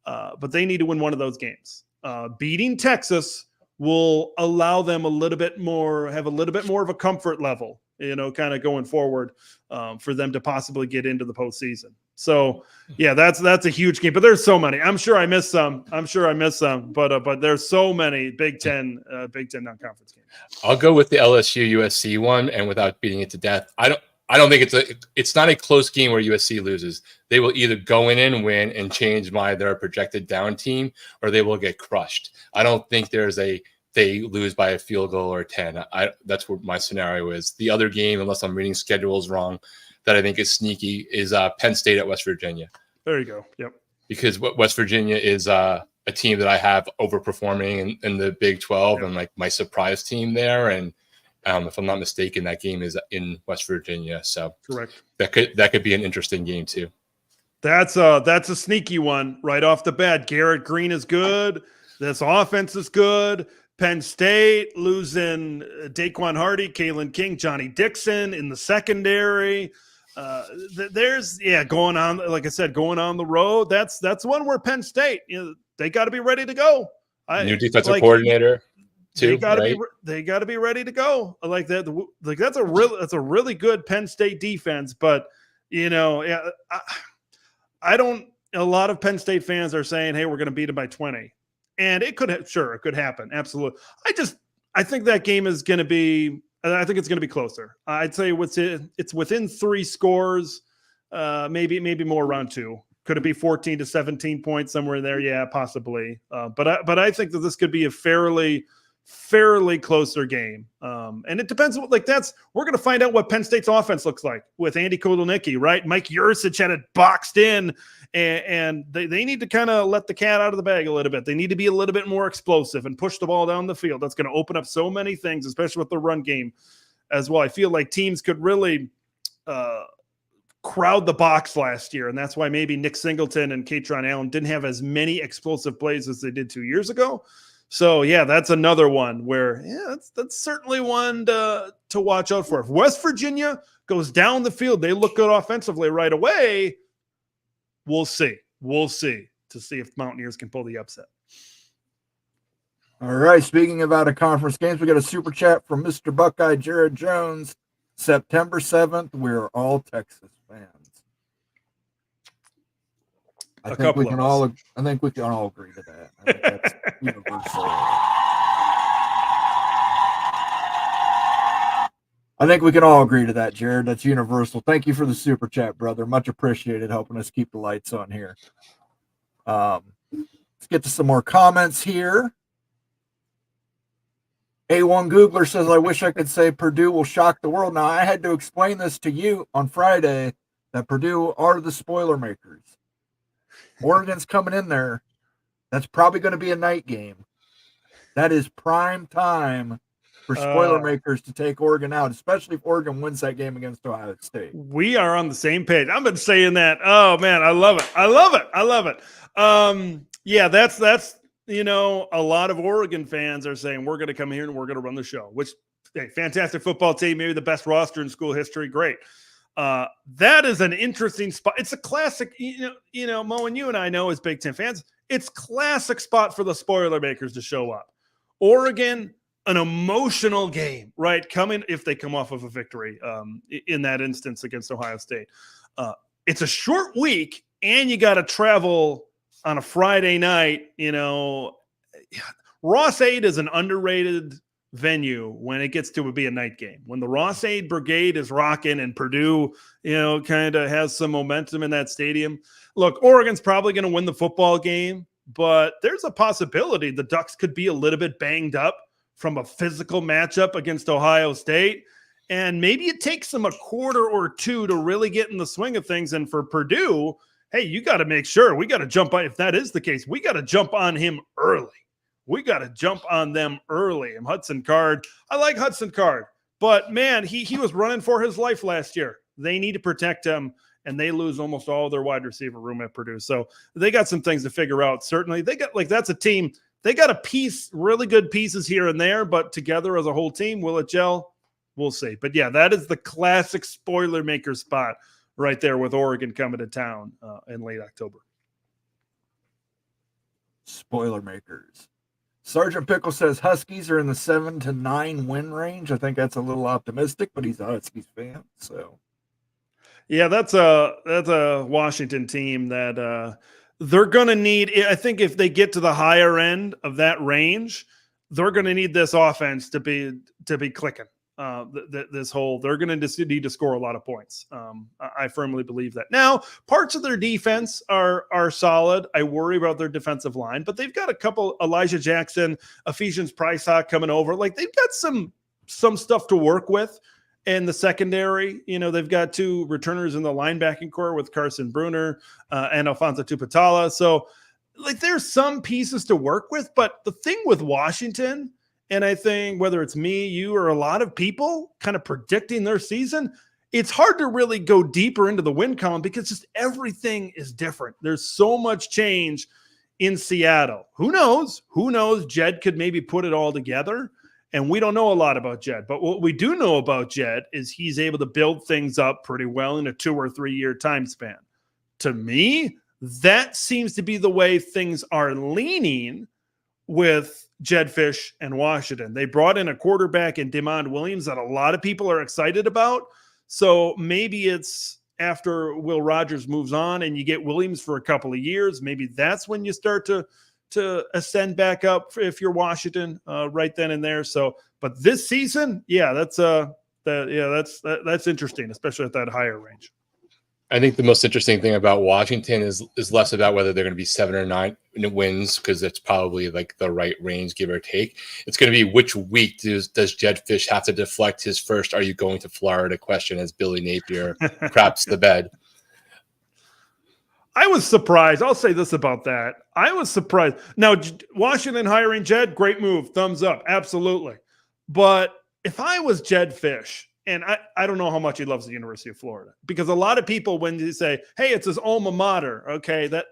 But they need to win one of those games. Beating Texas will allow them have a little bit more of a comfort level, kind of going forward for them to possibly get into the postseason. So, yeah, that's a huge game. But there's so many. I'm sure I missed some. But there's so many Big Ten non-conference games. I'll go with the LSU USC one, and without beating it to death, I don't think it's not a close game where USC loses. They will either go in and win and change their projected down team, or they will get crushed. I don't think they lose by a field goal or 10. That's what my scenario is. The other game, unless I'm reading schedules wrong, that I think is sneaky is Penn State at West Virginia. There you go. Yep. Because West Virginia is a team that I have overperforming in the Big 12, and like my surprise team there. And if I'm not mistaken, that game is in West Virginia. So correct. That could be an interesting game too. That's a sneaky one right off the bat. Garrett Green is good. This offense is good. Penn State losing Daquan Hardy, Kalen King, Johnny Dixon in the secondary. there's going on. Like I said, going on the road. That's one where Penn State, they got to be ready to go. New defensive coordinator. They got to be ready to go. Like that. Like that's a really good Penn State defense. But I don't. A lot of Penn State fans are saying, "Hey, we're going to beat them by 20," and it could happen. Absolutely. I think that game is going to be. I think it's going to be closer. I'd say it's within 3 scores, maybe more around 2. Could it be 14 to 17 points somewhere there? Yeah, possibly. But I think that this could be a fairly closer game. And it depends. We're going to find out what Penn State's offense looks like with Andy Kotelnicki, right? Mike Yurcich had it boxed in, and they need to kind of let the cat out of the bag a little bit. They need to be a little bit more explosive and push the ball down the field. That's going to open up so many things, especially with the run game as well. I feel like teams could really crowd the box last year, and that's why maybe Nick Singleton and Katron Allen didn't have as many explosive plays as they did 2 years ago. So, that's another one where, that's certainly one to watch out for. If West Virginia goes down the field, they look good offensively right away. We'll see. We'll see to see if Mountaineers can pull the upset. All right. Speaking of out-of-conference games, we got a super chat from Mr. Buckeye Jared Jones. September 7th, we're all Texas fans. I think we can all agree to that. I think that's universal. I think we can all agree to that, Jared. That's universal. Thank you for the super chat, brother. Much appreciated, helping us keep the lights on here. Let's get to some more comments here. A1 Googler says, I wish I could say Purdue will shock the world. Now, I had to explain this to you on Friday, that Purdue are the spoiler makers. Oregon's coming in there. That's probably going to be a night game. That is prime time for spoiler makers to take Oregon out, especially if Oregon wins that game against Ohio State. We are on the same page. I've been saying that. Oh, man, I love it. I love it. That's a lot of Oregon fans are saying we're going to come here and we're going to run the show, which, hey, fantastic football team, maybe the best roster in school history. Great. That is an interesting spot. It's a classic, Moen, you and I know as Big Ten fans, it's classic spot for the spoiler makers to show up. Oregon, an emotional game, right? Coming if they come off of a victory in that instance against Ohio State. It's a short week, and you got to travel on a Friday night. Ross-Ade is an underrated venue when it gets to be a night game. When the Ross-Ade Brigade is rocking and Purdue, kind of has some momentum in that stadium. Look, Oregon's probably going to win the football game, but there's a possibility the Ducks could be a little bit banged up from a physical matchup against Ohio State. And maybe it takes them a quarter or two to really get in the swing of things. And for Purdue, hey, you got to make sure we got to jump on. If that is the case, we got to jump on him early. We got to jump on them early. And Hudson Card, I like Hudson Card, but man, he was running for his life last year. They need to protect him, and they lose almost all their wide receiver room at Purdue. So they got some things to figure out. Certainly, they got that's a team. They got a piece, really good pieces here and there, but together as a whole team, will it gel? We'll see. But yeah, that is the classic spoiler maker spot right there with Oregon coming to town in late October. Spoiler makers. Sergeant Pickle says Huskies are in the 7 to 9 win range. I think that's a little optimistic, but he's a Huskies fan. So, yeah, that's a Washington team that they're going to need. I think if they get to the higher end of that range, they're going to need this offense to be clicking. They're going to need to score a lot of points. I firmly believe that. Now, parts of their defense are solid. I worry about their defensive line, but they've got a couple, Elijah Jackson, Ephesians Priceock coming over. Like they've got some stuff to work with in the secondary. They've got 2 returners in the linebacking core with Carson Bruner and Alfonso Tupatala. So like there's some pieces to work with, but the thing with Washington, and I think whether it's me, you, or a lot of people kind of predicting their season, it's hard to really go deeper into the win column because just everything is different. There's so much change in Seattle. Who knows? Jed could maybe put it all together And we don't know a lot about Jed, but what we do know about Jed is he's able to build things up pretty well in a 2 or 3 year time span. To me, that seems to be the way things are leaning with Jed Fish and Washington. They brought in a quarterback in DeMond Williams that a lot of people are excited about. So maybe it's after Will Rogers moves on and you get Williams for a couple of years, maybe that's when you start to ascend back up if you're Washington right then and there. So, but this season, yeah, that's interesting, especially at that higher range. I think the most interesting thing about Washington is less about whether they're going to be 7 or 9 wins, because it's probably like the right range, give or take. It's going to be which week does Jed Fish have to deflect his first "Are you going to Florida?" question as Billy Napier craps the bed. I was surprised. I'll say this about that. I was surprised. Now, Washington hiring Jed, great move. Thumbs up. Absolutely. But if I was Jed Fish, and I don't know how much he loves the University of Florida, because a lot of people, when they say, hey, it's his alma mater, okay, that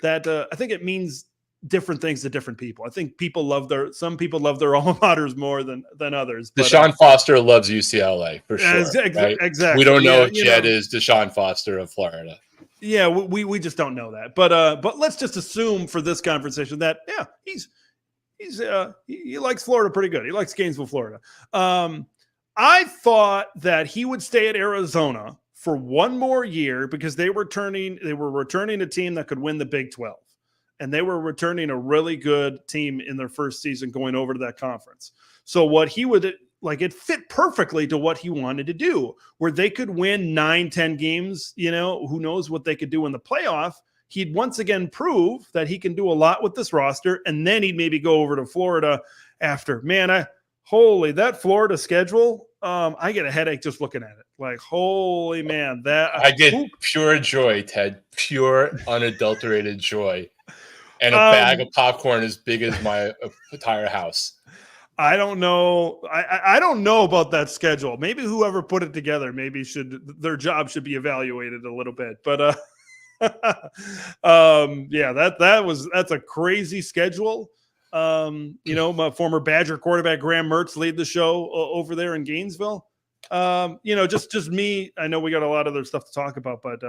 I think it means different things to different people. I think some people love their alma maters more than others. But, Deshaun Foster loves UCLA for sure. Right? Exactly. We don't know if Jed is Deshaun Foster of Florida. Yeah, we just don't know that. But let's just assume for this conversation that he likes Florida pretty good. He likes Gainesville, Florida. I thought that he would stay at Arizona for one more year because they were returning a team that could win the Big 12. And they were returning a really good team in their first season going over to that conference. So what he would it fit perfectly to what he wanted to do, where they could win 9-10 games, who knows what they could do in the playoff. He'd once again prove that he can do a lot with this roster. And then he'd maybe go over to Florida after. Man, that Florida schedule, I get a headache just looking at it. Like, holy man, I get pure joy, Ted, pure unadulterated joy. And a bag of popcorn as big as my entire house. I don't know. I don't know about that schedule. Maybe whoever put it together, their job should be evaluated a little bit. But that's a crazy schedule. My former Badger quarterback Graham Mertz lead the show over there in Gainesville. Just me. I know we got a lot of other stuff to talk about, but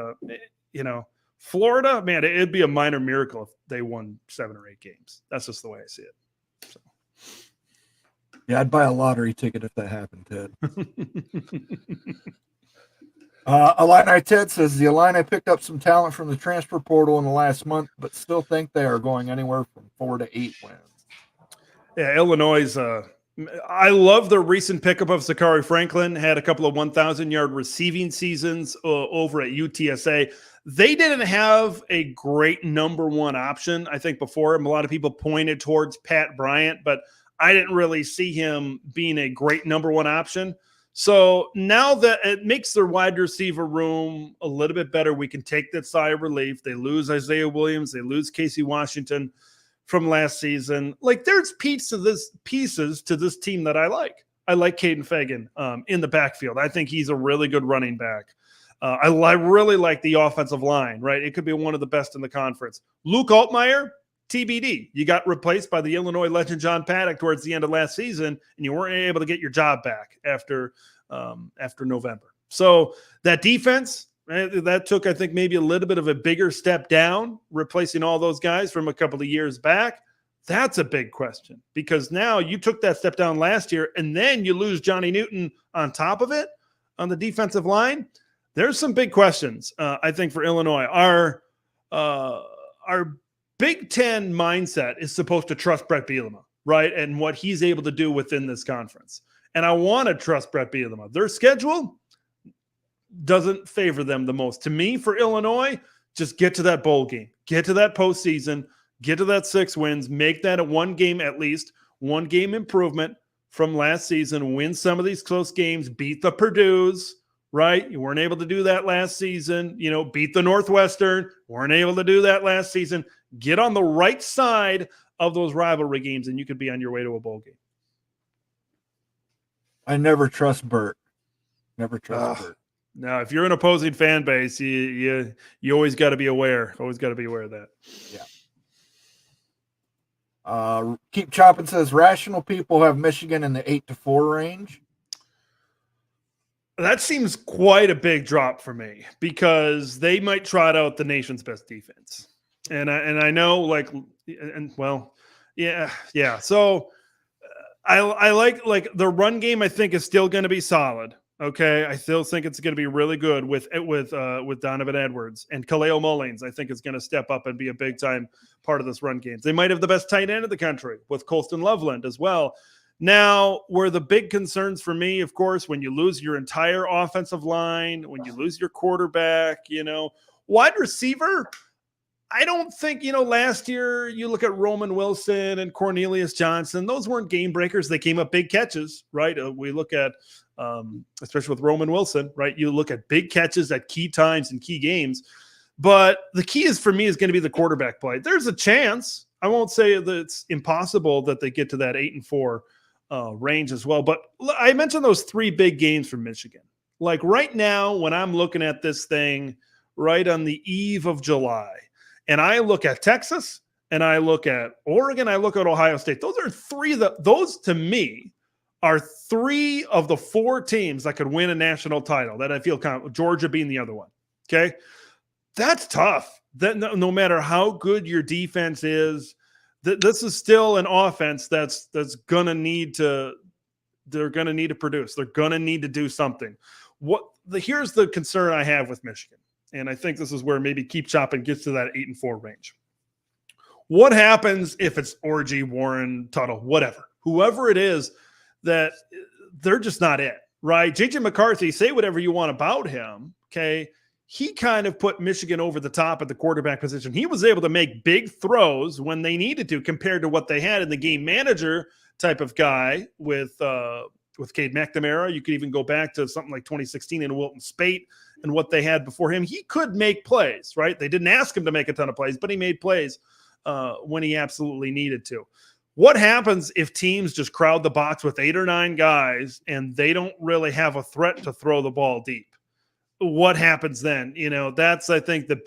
Florida, man, it'd be a minor miracle if they won 7 or 8 games. That's just the way I see it. So. Yeah, I'd buy a lottery ticket if that happened, Ted. Illini Ted says the Illini picked up some talent from the transfer portal in the last month, but still think they are going anywhere from 4 to 8 wins. Yeah, Illinois. I love the recent pickup of Zachary Franklin. Had a couple of 1,000-yard receiving seasons over at UTSA. They didn't have a great number one option, I think, before him. A lot of people pointed towards Pat Bryant, but I didn't really see him being a great number one option. So now that it makes their wide receiver room a little bit better, we can take that sigh of relief. They lose Isaiah Williams. They lose Casey Washington from last season. Like, there's pieces to this team that I like. I like Caden Fagan in the backfield. I think he's a really good running back. I really like the offensive line, right? It could be one of the best in the conference. Luke Altmaier, TBD. You got replaced by the Illinois legend John Paddock towards the end of last season, and you weren't able to get your job back after November. So that defense, that took, I think, maybe a little bit of a bigger step down, replacing all those guys from a couple of years back. That's a big question, because now you took that step down last year, and then you lose Johnny Newton on top of it on the defensive line. There's some big questions, I think, for Illinois. Our Big Ten mindset is supposed to trust Brett Bielema, right? And what he's able to do within this conference. And I want to trust Brett Bielema. Their schedule doesn't favor them the most. To me, for Illinois, just get to that bowl game. Get to that postseason. Get to that 6 wins. Make that a 1 game at least. 1 game improvement from last season. Win some of these close games. Beat the Purdues. Right? You weren't able to do that last season. Beat the Northwestern. Weren't able to do that last season. Get on the right side of those rivalry games, and you could be on your way to a bowl game. I never trust Bert. Never trust Bert. No, if you're an opposing fan base, you always got to be aware. Always got to be aware of that. Keep Chopping says rational people have Michigan in the 8-4 range. That seems quite a big drop for me because they might trot out the nation's best defense. And I know yeah. So I like the run game. I think is still going to be solid. Okay, I still think it's going to be really good with Donovan Edwards and Kaleo Mullings. I think is going to step up and be a big time part of this run game. They might have the best tight end in the country with Colston Loveland as well. Now, where the big concerns for me, of course, when you lose your entire offensive line, when you lose your quarterback, wide receiver, I don't think, last year you look at Roman Wilson and Cornelius Johnson, those weren't game breakers. They came up big catches, right? We look at, especially with Roman Wilson, right? You look at big catches at key times and key games. But the key for me is going to be the quarterback play. There's a chance. I won't say that it's impossible that they get to that 8-4 range as well. But I mentioned those 3 big games for Michigan. Like right now, when I'm looking at this thing right on the eve of July, and I look at Texas and I look at Oregon, I look at Ohio State. Those are those to me are 3 of the 4 teams that could win a national title that I feel Georgia being the other one. Okay. That's tough. That no matter how good your defense is, this is still an offense that's gonna need to. They're gonna need to produce. They're gonna need to do something. Here's the concern I have with Michigan, and I think this is where maybe Keep Chopping gets to that 8-4 range. What happens if it's Orgy, Warren, Tuttle, whoever it is, that they're just not it, right? JJ McCarthy, say whatever you want about him, okay? He kind of put Michigan over the top at the quarterback position. He was able to make big throws when they needed to compared to what they had in the game manager type of guy with Cade McNamara. You could even go back to something like 2016 in Wilton Spate and what they had before him. He could make plays, right? They didn't ask him to make a ton of plays, but he made plays when he absolutely needed to. What happens if teams just crowd the box with 8 or 9 guys and they don't really have a threat to throw the ball deep? What happens then? That's, I think, the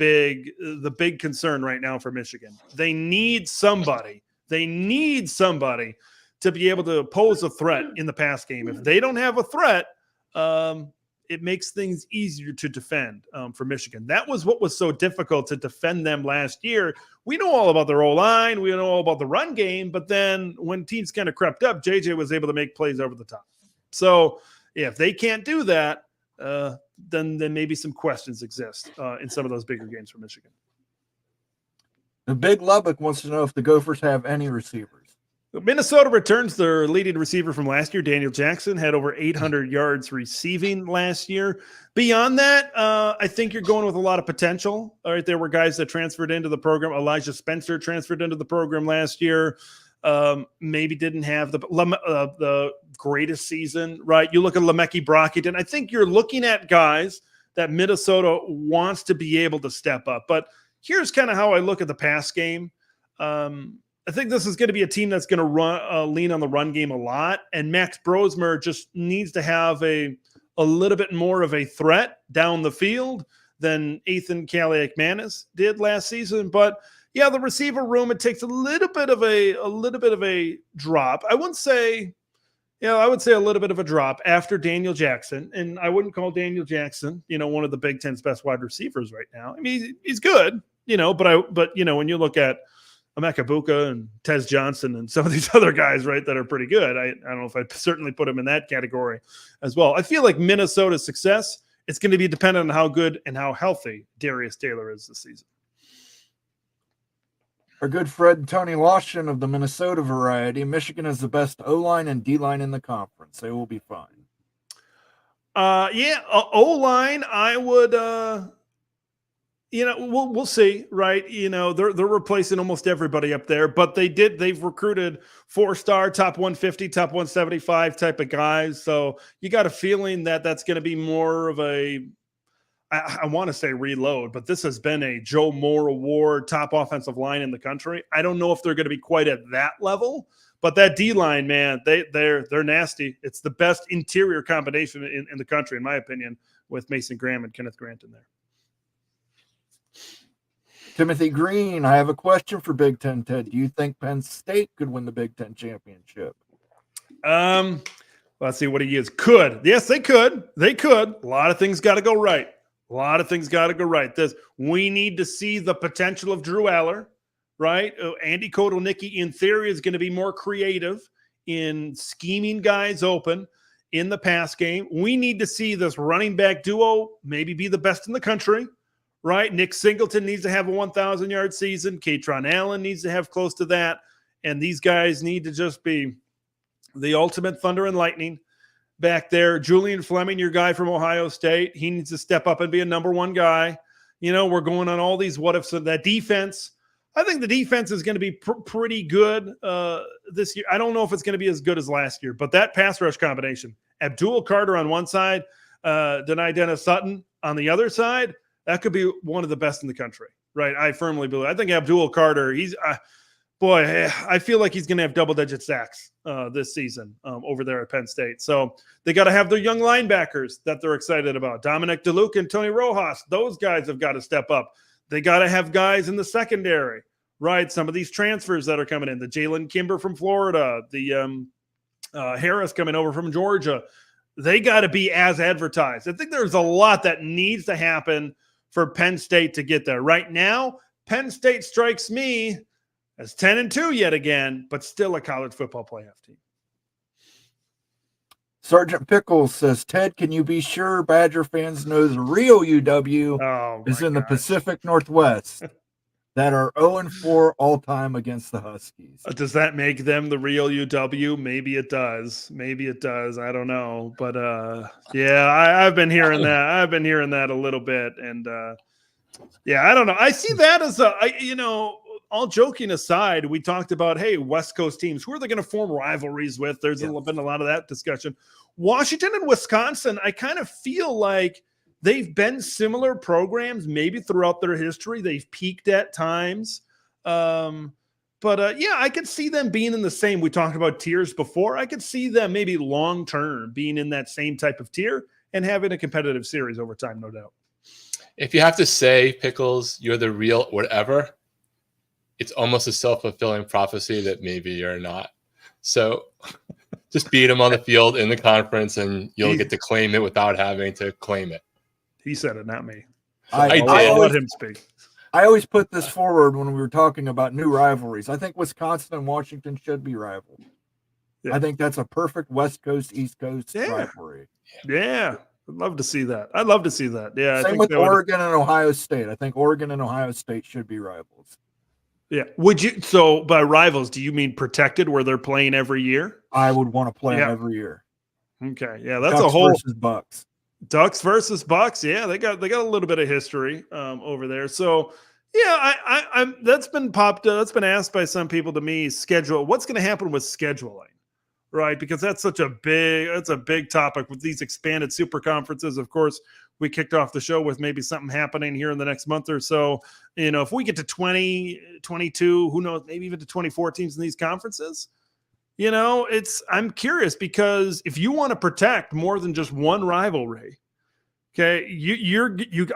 big concern right now for Michigan. They need somebody to be able to pose a threat in the pass game. If they don't have a threat, it makes things easier to defend for Michigan. That was what was so difficult to defend them last year. We know all about their O-line. We know all about the run game. But then when teams kind of crept up, JJ was able to make plays over the top. So if they can't do that, then maybe some questions exist in some of those bigger games for Michigan. The Big Lubbock wants to know if the Gophers have any receivers. Minnesota returns their leading receiver from last year. Daniel Jackson had over 800 yards receiving last year. Beyond that, I think you're going with a lot of potential. All right, there were guys that transferred into the program. Elijah Spencer transferred into the program last year. Maybe didn't have the greatest season, right? You look at Lemeki Brockington. I think you're looking at guys that Minnesota wants to be able to step up. But here's kind of how I look at the pass game. I think this is going to be a team that's going to lean on the run game a lot, and Max Brosmer just needs to have a little bit more of a threat down the field than Ethan Kaliak-Manis did last season. But yeah, the receiver room, it takes a little bit of a drop. I would say a little but of a drop after Daniel Jackson, and I wouldn't call Daniel Jackson, one of the Big Ten's best wide receivers right now. I mean, he's good, but when you look at Emeka Buka and Tez Johnson and some of these other guys, right, that are pretty good, I don't know if I'd certainly put him in that category as well. I feel like Minnesota's success, it's going to be dependent on how good and how healthy Darius Taylor is this season. Our good friend Tony Lawson of the Minnesota variety, Michigan is the best O-line and D-line in the conference. They will be fine. O-line, I would we'll see, right? They're replacing almost everybody up there, but they've recruited 4-star, top 150, top 175 type of guys. So you got a feeling that that's going to be more of I want to say reload, but this has been a Joe Moore Award top offensive line in the country. I don't know if they're going to be quite at that level, but that D-line, man, they're nasty. It's the best interior combination in the country, in my opinion, with Mason Graham and Kenneth Grant in there. Timothy Green, I have a question for Big Ten Ted. Do you think Penn State could win the Big Ten championship? Let's see what he is. Could. Yes, they could. They could. A lot of things got to go right. We need to see the potential of Drew Aller, right? Andy Kotelnicki, in theory, is going to be more creative in scheming guys open in the pass game. We need to see this running back duo maybe be the best in the country, right? Nick Singleton needs to have a 1,000-yard season. Katron Allen needs to have close to that. And these guys need to just be the ultimate thunder and lightning back there. Julian Fleming, your guy from Ohio State, he needs to step up and be a number one guy. We're going on all these what ifs of that defense. I think the defense is going to be pretty good this year. I don't know if it's going to be as good as last year, but that pass rush combination, Abdul Carter on one side, Denai Dennis Sutton on the other side, that could be one of the best in the country, right? I firmly believe. I think Abdul Carter, I feel like he's going to have double-digit sacks this season over there at Penn State. So they got to have their young linebackers that they're excited about. Dominic DeLuca and Tony Rojas, those guys have got to step up. They got to have guys in the secondary, right? Some of these transfers that are coming in, the Jalen Kimber from Florida, the Harris coming over from Georgia, they got to be as advertised. I think there's a lot that needs to happen for Penn State to get there. Right now, Penn State strikes me as 10-2 yet again, but still a college football playoff team. Sergeant Pickles says, Ted, can you be sure Badger fans know the real UW is in the Pacific Northwest that are 0-4 all-time against the Huskies? Does that make them the real UW? Maybe it does. I don't know. But, I've been hearing that. A little bit. And, I don't know. I see that as all joking aside, we talked about, hey, West Coast teams, who are they going to form rivalries with? There's been a lot of that discussion. Washington and Wisconsin, I kind of feel like they've been similar programs maybe throughout their history. They've peaked at times. I could see them being in the same. We talked about tiers before. I could see them maybe long-term being in that same type of tier and having a competitive series over time, no doubt. If you have to say, Pickles, you're the real whatever, it's almost a self-fulfilling prophecy that maybe you're not. So just beat them on the field in the conference and you'll get to claim it without having to claim it. He said it, not me. I'll let him speak. I always put this forward when we were talking about new rivalries. I think Wisconsin and Washington should be rivals. Yeah. I think that's a perfect West Coast, East Coast rivalry. Yeah. I'd love to see that. Yeah. Same with Oregon and Ohio State. I think Oregon and Ohio State should be rivals. Yeah. Would you? So by rivals, do you mean protected where they're playing every year? I would want to play them every year. Okay. Yeah. That's Ducks a whole versus Bucks. Ducks versus Bucks. Yeah. They got a little bit of history over there. So I'm that's been asked by some people to me, schedule. What's going to happen with scheduling? Right. Because that's a big topic with these expanded super conferences. Of course, we kicked off the show with maybe something happening here in the next month or so. If we get to 20, 22, who knows, maybe even to 24 teams in these conferences, I'm curious because if you want to protect more than just one rivalry, okay,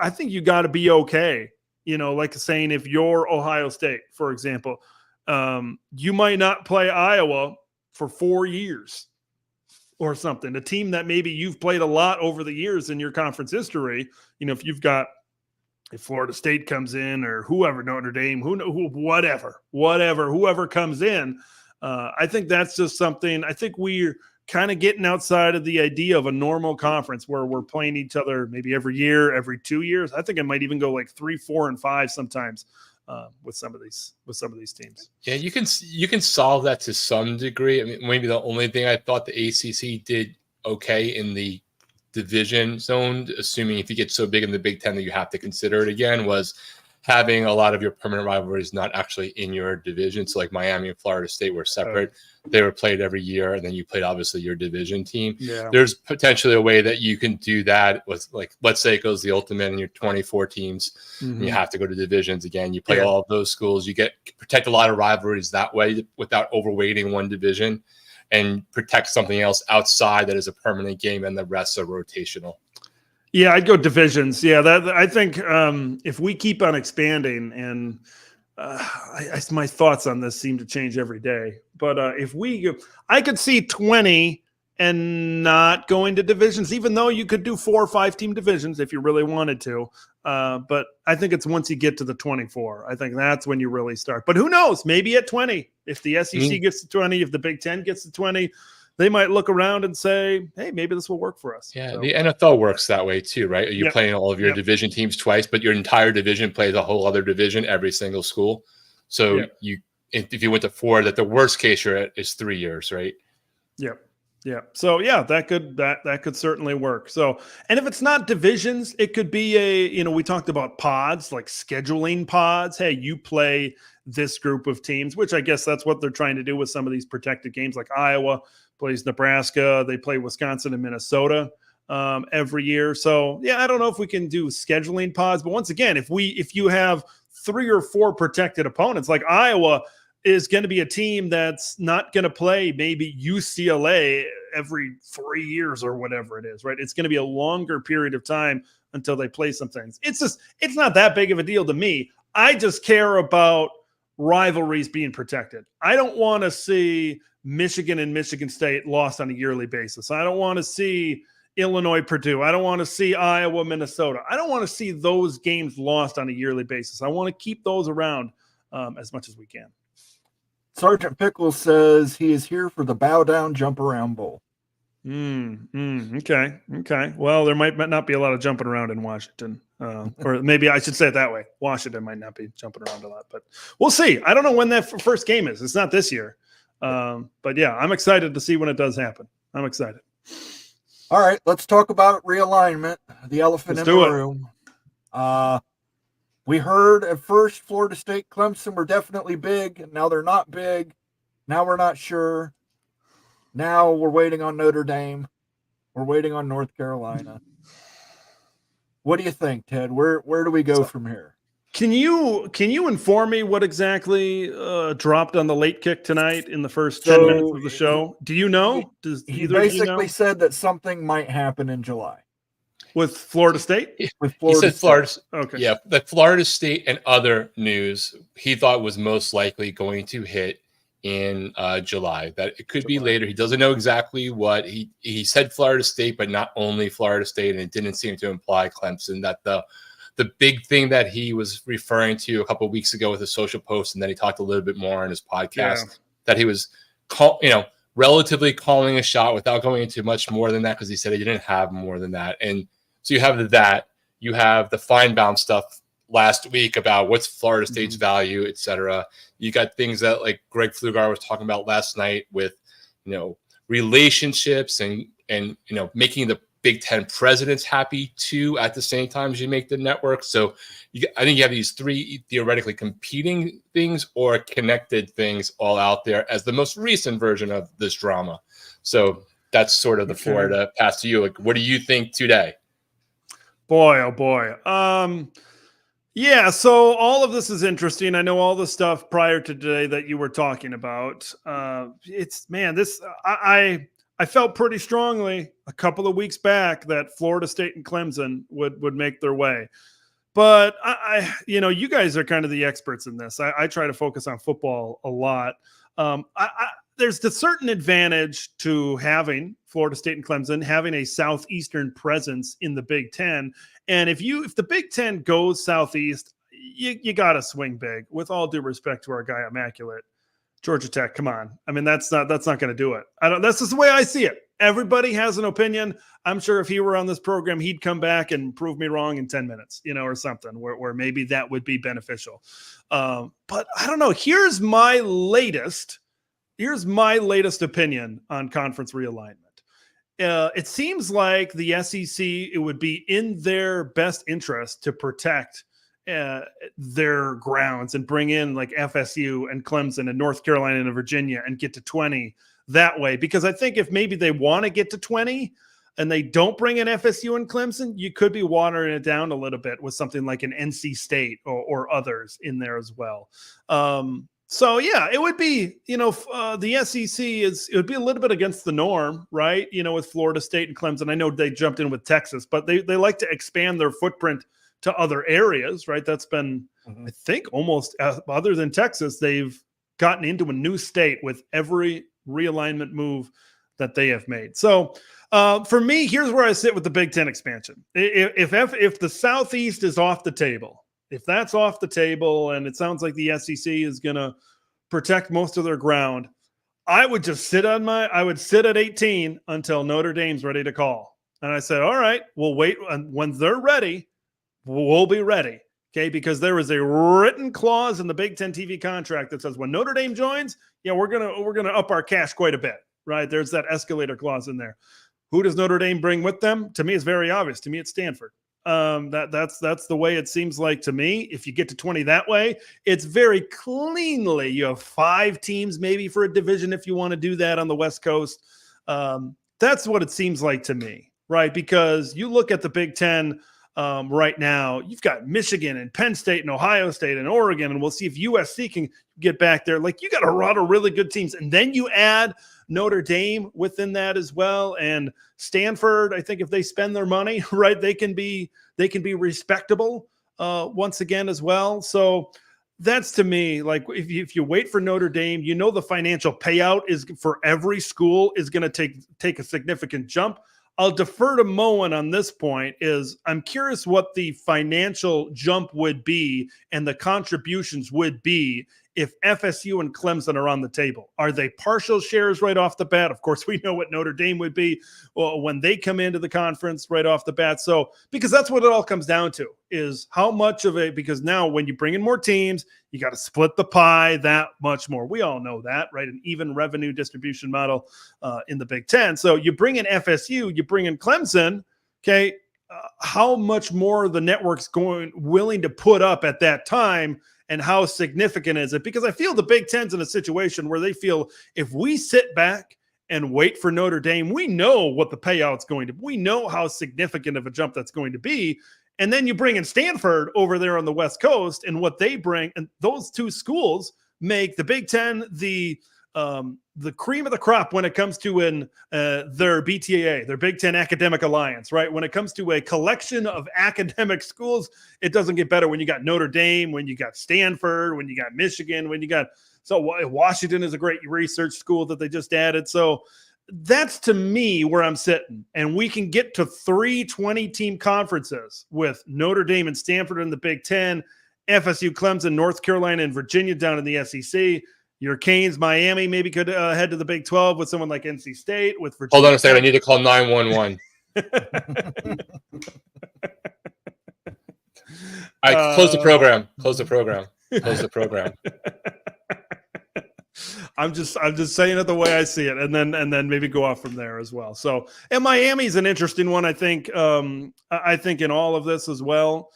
I think you got to be okay. Like saying if you're Ohio State, for example, you might not play Iowa for 4 years or something, a team that maybe you've played a lot over the years in your conference history. If Florida State comes in or whoever, Notre Dame, whoever comes in, I think that's just something. I think we're kind of getting outside of the idea of a normal conference where we're playing each other maybe every year, every 2 years. I think it might even go like 3, 4, and 5 sometimes with some of these teams. Yeah, you can solve that to some degree. I mean, maybe the only thing I thought the ACC did okay in the division zone, assuming if you get so big in the Big Ten that you have to consider it again, was having a lot of your permanent rivalries not actually in your division. So like Miami and Florida State were separate. They were played every year, and then you played obviously your division team. Yeah. There's potentially a way that you can do that with, like, let's say it goes the ultimate and you're 24 teams. Mm-hmm. And you have to go to divisions again. You play all of those schools. You protect a lot of rivalries that way without overweighting one division, and protect something else outside that is a permanent game, and the rest are rotational. Yeah, I'd go divisions. Yeah, that I think if we keep on expanding, and my thoughts on this seem to change every day. But if we go, I could see 20 and not going to divisions, even though you could do 4 or 5 team divisions if you really wanted to. But I think it's once you get to the 24, I think that's when you really start. But who knows? Maybe at 20, if the SEC gets to 20, if the Big Ten gets to 20, they might look around and say, hey, maybe this will work for us. Yeah, So, the NFL works that way too, right? You're Yep. playing all of your Yep. division teams twice, but your entire division plays a whole other division every single school. So Yep. if you went to 4, that the worst case you're at is 3 years, right? Yep. Yeah. So yeah, that could certainly work. So, and if it's not divisions, it could be we talked about pods, like scheduling pods. Hey, you play this group of teams, which I guess that's what they're trying to do with some of these protected games, like Iowa plays Nebraska, they play Wisconsin and Minnesota every year. So yeah, I don't know if we can do scheduling pods, but once again, if you have 3 or 4 protected opponents, like Iowa is going to be a team that's not going to play maybe UCLA every 3 years or whatever it is, right? It's going to be a longer period of time until they play some things. It's not that big of a deal to me. I just care about rivalries being protected. I don't want to see Michigan and Michigan State lost on a yearly basis. I don't want to see Illinois, Purdue. I don't want to see Iowa, Minnesota. I don't want to see those games lost on a yearly basis. I want to keep those around as much as we can. Sergeant Pickles says he is here for the Bow Down Jump Around Bowl. Okay. Well, there might not be a lot of jumping around in Washington. Or maybe I should say it that way. Washington might not be jumping around a lot, but we'll see. I don't know when that first game is. It's not this year. But yeah, I'm excited to see when it does happen. I'm excited. All right, let's talk about realignment, the elephant in the room. We heard at first Florida State, Clemson were definitely big. Now they're not big. Now we're not sure. Now we're waiting on Notre Dame. We're waiting on North Carolina. What do you think, Ted? Where do we go from here? Can you inform me what exactly dropped on the late kick tonight in the first 10 minutes of the show? Do you know? He basically said that something might happen in July. With Florida State? With Florida State. Florida. Okay. Yeah, the Florida State and other news he thought was most likely going to hit in July. That it could be later. He doesn't know exactly what. He said Florida State, but not only Florida State, and it didn't seem to imply Clemson. That the big thing that he was referring to a couple of weeks ago with a social post, and then he talked a little bit more on his podcast, that he was relatively calling a shot without going into much more than that, because he said he didn't have more than that. And so you have that. You have the Feinbaum stuff last week about what's Florida State's value, et cetera. You got things that like Greg Pflugar was talking about last night with, relationships and making the Big Ten presidents happy too at the same time as you make the network. So I think you have these 3 theoretically competing things or connected things all out there as the most recent version of this drama. So that's sort of the floor to pass to you. Like, what do you think today? Boy, oh boy. Yeah, so all of this is interesting. I know all the stuff prior to today that you were talking about. I felt pretty strongly a couple of weeks back that Florida State and Clemson would make their way. But you guys are kind of the experts in this. I try to focus on football a lot. There's the certain advantage to having Florida State and Clemson having a Southeastern presence in the Big Ten. And if the Big Ten goes Southeast, you got to swing big. With all due respect to our guy Immaculate, Georgia Tech, come on. I mean, that's not going to do it. That's just the way I see it. Everybody has an opinion. I'm sure if he were on this program, he'd come back and prove me wrong in 10 minutes, or something where maybe that would be beneficial. But I don't know. Here's my latest opinion on conference realignment. It seems like the SEC, it would be in their best interest to protect their grounds and bring in like FSU and Clemson and North Carolina and Virginia and get to 20 that way. Because I think if maybe they want to get to 20 and they don't bring in FSU and Clemson, you could be watering it down a little bit with something like an NC State or others in there as well. So yeah, it would be, the SEC it would be a little bit against the norm, right? With Florida State and Clemson. I know they jumped in with Texas, but they like to expand their footprint to other areas, right? That's been, I think, almost other than Texas, they've gotten into a new state with every realignment move that they have made. So for me, here's where I sit with the Big Ten expansion. If the Southeast is off the table, if that's off the table, and it sounds like the SEC is going to protect most of their ground, I would just sit at 18 until Notre Dame's ready to call. And I said, all right, we'll wait. When they're ready, we'll be ready. Okay. Because there is a written clause in the Big Ten TV contract that says when Notre Dame joins, we're going to up our cash quite a bit, right? There's that escalator clause in there. Who does Notre Dame bring with them? To me, it's very obvious. To me, it's Stanford. That's the way it seems like to me. If you get to 20 that way, it's very cleanly. You have 5 teams maybe for a division if you want to do that on the West Coast. That's what it seems like to me, right? Because you look at the Big Ten right now, you've got Michigan and Penn State and Ohio State and Oregon, and we'll see if USC can get back there. Like, you got a lot of really good teams, and then you add Notre Dame within that as well, and Stanford. I think if they spend their money right, they can be respectable once again as well. So that's, to me, like, if you wait for Notre Dame, the financial payout is for every school is going to take a significant jump. I'll defer to Moen on this point. I'm curious what the financial jump would be and the contributions would be if FSU and Clemson are on the table. Are they partial shares right off the bat? Of course, we know what Notre Dame would be when they come into the conference right off the bat. So, because that's what it all comes down to, is how much of it, because now when you bring in more teams, you got to split the pie that much more. We all know that, right? An even revenue distribution model in the Big Ten. So you bring in FSU, you bring in Clemson, okay, how much more the network's willing to put up at that time, and how significant is it? Because I feel the Big Ten's in a situation where they feel if we sit back and wait for Notre Dame, we know what the payout's going to be. We know how significant of a jump that's going to be. And then you bring in Stanford over there on the West Coast, and what they bring, and those two schools make the Big Ten the cream of the crop when it comes to their BTAA, their Big Ten Academic Alliance, right? When it comes to a collection of academic schools, it doesn't get better when you got Notre Dame, when you got Stanford, when you got Michigan, so Washington is a great research school that they just added. So that's, to me, where I'm sitting. And we can get to 3 20-team conferences with Notre Dame and Stanford in the Big Ten, FSU, Clemson, North Carolina, and Virginia down in the SEC. Your Canes, Miami maybe could head to the Big 12 with someone like NC State, with Virginia. Hold on a second. I need to call 911. All right, close the program. Close the program. Close the program. I'm just saying it the way I see it, and then maybe go off from there as well. So, and Miami's an interesting one. I think in all of this as well,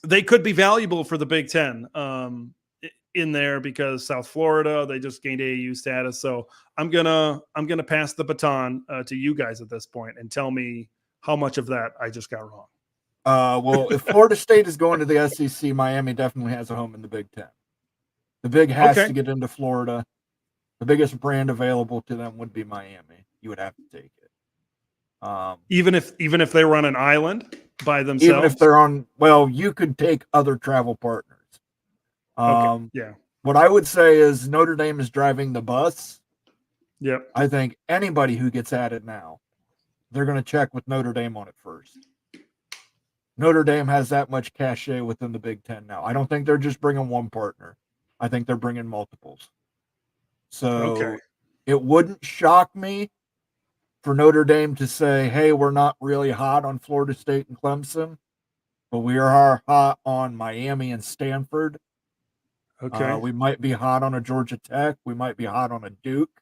they could be valuable for the Big Ten. In there, because South Florida, they just gained AAU status. So I'm gonna pass the baton to you guys at this point and tell me how much of that I just got wrong. Well, if Florida State is going to the SEC, Miami definitely has a home in the Big Ten. The Big has to get into Florida. The biggest brand available to them would be Miami. You would have to take it. Even if they were on an island by themselves. Even if they're on, well, you could take other travel partners. Yeah. What I would say is Notre Dame is driving the bus. Yep. I think anybody who gets added now, they're going to check with Notre Dame on it first. Notre Dame has that much cachet within the Big Ten now. I don't think they're just bringing one partner. I think they're bringing multiples. So it wouldn't shock me for Notre Dame to say, hey, we're not really hot on Florida State and Clemson, but we are hot on Miami and Stanford. Okay. We might be hot on a Georgia Tech. We might be hot on a Duke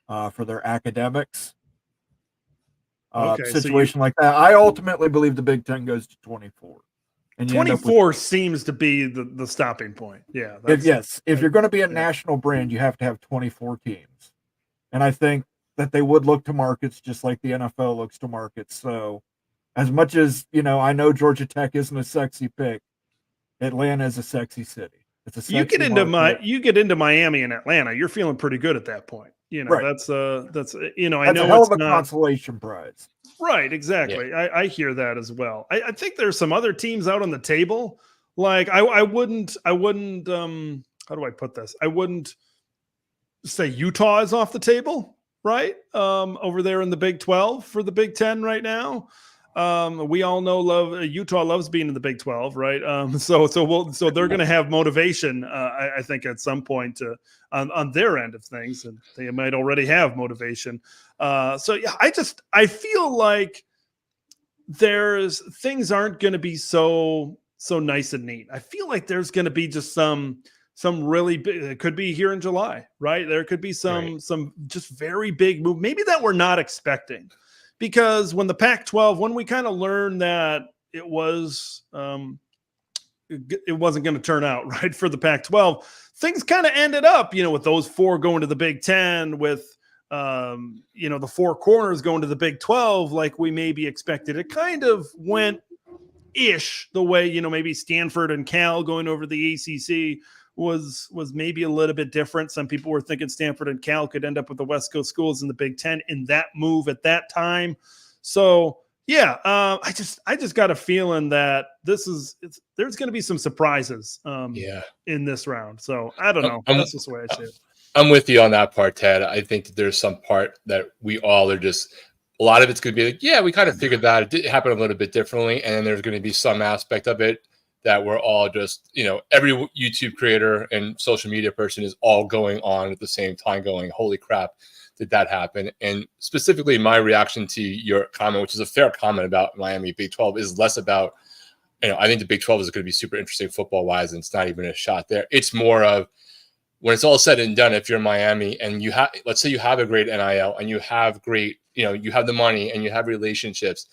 for their academics. Situation like that. I ultimately believe the Big Ten goes to 24. And 24 seems to be the stopping point. Yeah. If you're going to be a national brand, you have to have 24 teams. And I think that they would look to markets just like the NFL looks to markets. So as much as, I know Georgia Tech isn't a sexy pick, Atlanta is a sexy city. It's a you get sexy into market. you get into Miami and Atlanta, you're feeling pretty good at that point. You know, Right. that's I That's know a hell it's of a not consolation prize. right. Exactly. I hear that as well. I think there's some other teams out on the table. Like I wouldn't, how do I put this? I wouldn't say Utah is off the table, right? Over there in the Big 12 for the Big 10 right now. We all know Utah loves being in the Big 12, right? So they're going to have motivation, I think, at some point on their end of things, and they might already have motivation. So yeah, I feel like things aren't going to be so nice and neat. I feel like there's going to be just some really big, it could be here in July, right? There could be some just very big move, maybe that we're not expecting, because when the Pac-12, when we kind of learned that it wasn't going to turn out right for the Pac-12, things kind of ended up, with those 4 going to the Big 10, with the 4 corners going to the Big 12, like we maybe expected. It kind of went ish the way, maybe Stanford and Cal going over the ACC was maybe a little bit different. Some people were thinking Stanford and Cal could end up with the West Coast schools in the Big 10 in that move at that time. So yeah, I just got a feeling that there's going to be some surprises in this round. So I don't know. That's just the way I see it. I'm with you on that part, Ted. I think that there's some part that we all are just, a lot of it's going to be like, yeah, we kind of figured that it did happen a little bit differently. And then there's going to be some aspect of it that we're all just, every YouTube creator and social media person is all going on at the same time going, holy crap, did that happen? And specifically my reaction to your comment, which is a fair comment about Miami Big 12, is less about, I think the Big 12 is going to be super interesting football wise, and it's not even a shot there. It's more of, when it's all said and done, if you're Miami and you have, let's say you have a great NIL and you have great, you have the money and you have relationships,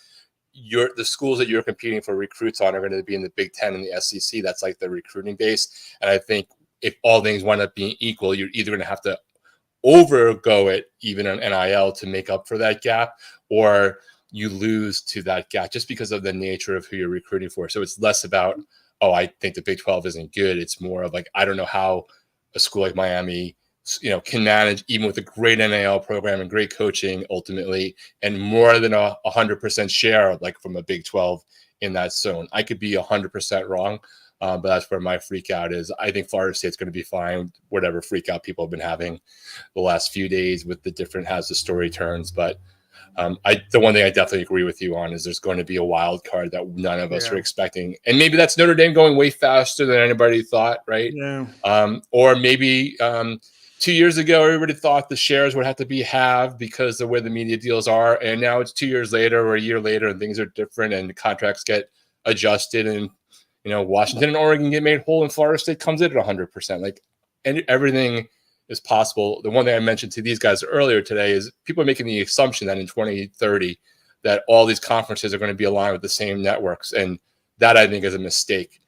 the schools that you're competing for recruits on are going to be in the Big 10 and the SEC. That's like the recruiting base. And I think if all things wind up being equal, you're either going to have to overgo it, even on NIL, to make up for that gap, or you lose to that gap just because of the nature of who you're recruiting for. So it's less about, oh, I think the Big 12 isn't good. It's more of like, I don't know how a school like Miami, can manage, even with a great NIL program and great coaching ultimately, and more than 100% share, like from a Big 12 in that zone. I could be 100% wrong, but that's where my freak out is. I think Florida State's going to be fine, whatever freak out people have been having the last few days with the different, as the story turns. But the one thing I definitely agree with you on is there's going to be a wild card that none of us are expecting. And maybe that's Notre Dame going way faster than anybody thought, right? Yeah. Or maybe 2 years ago, everybody thought the shares would have to be halved because of where the media deals are. And now it's 2 years later or a year later and things are different and the contracts get adjusted and, Washington and Oregon get made whole and Florida State comes in at 100%. Like, and everything is possible. The one thing I mentioned to these guys earlier today is people are making the assumption that in 2030 that all these conferences are going to be aligned with the same networks. And that, I think, is a mistake.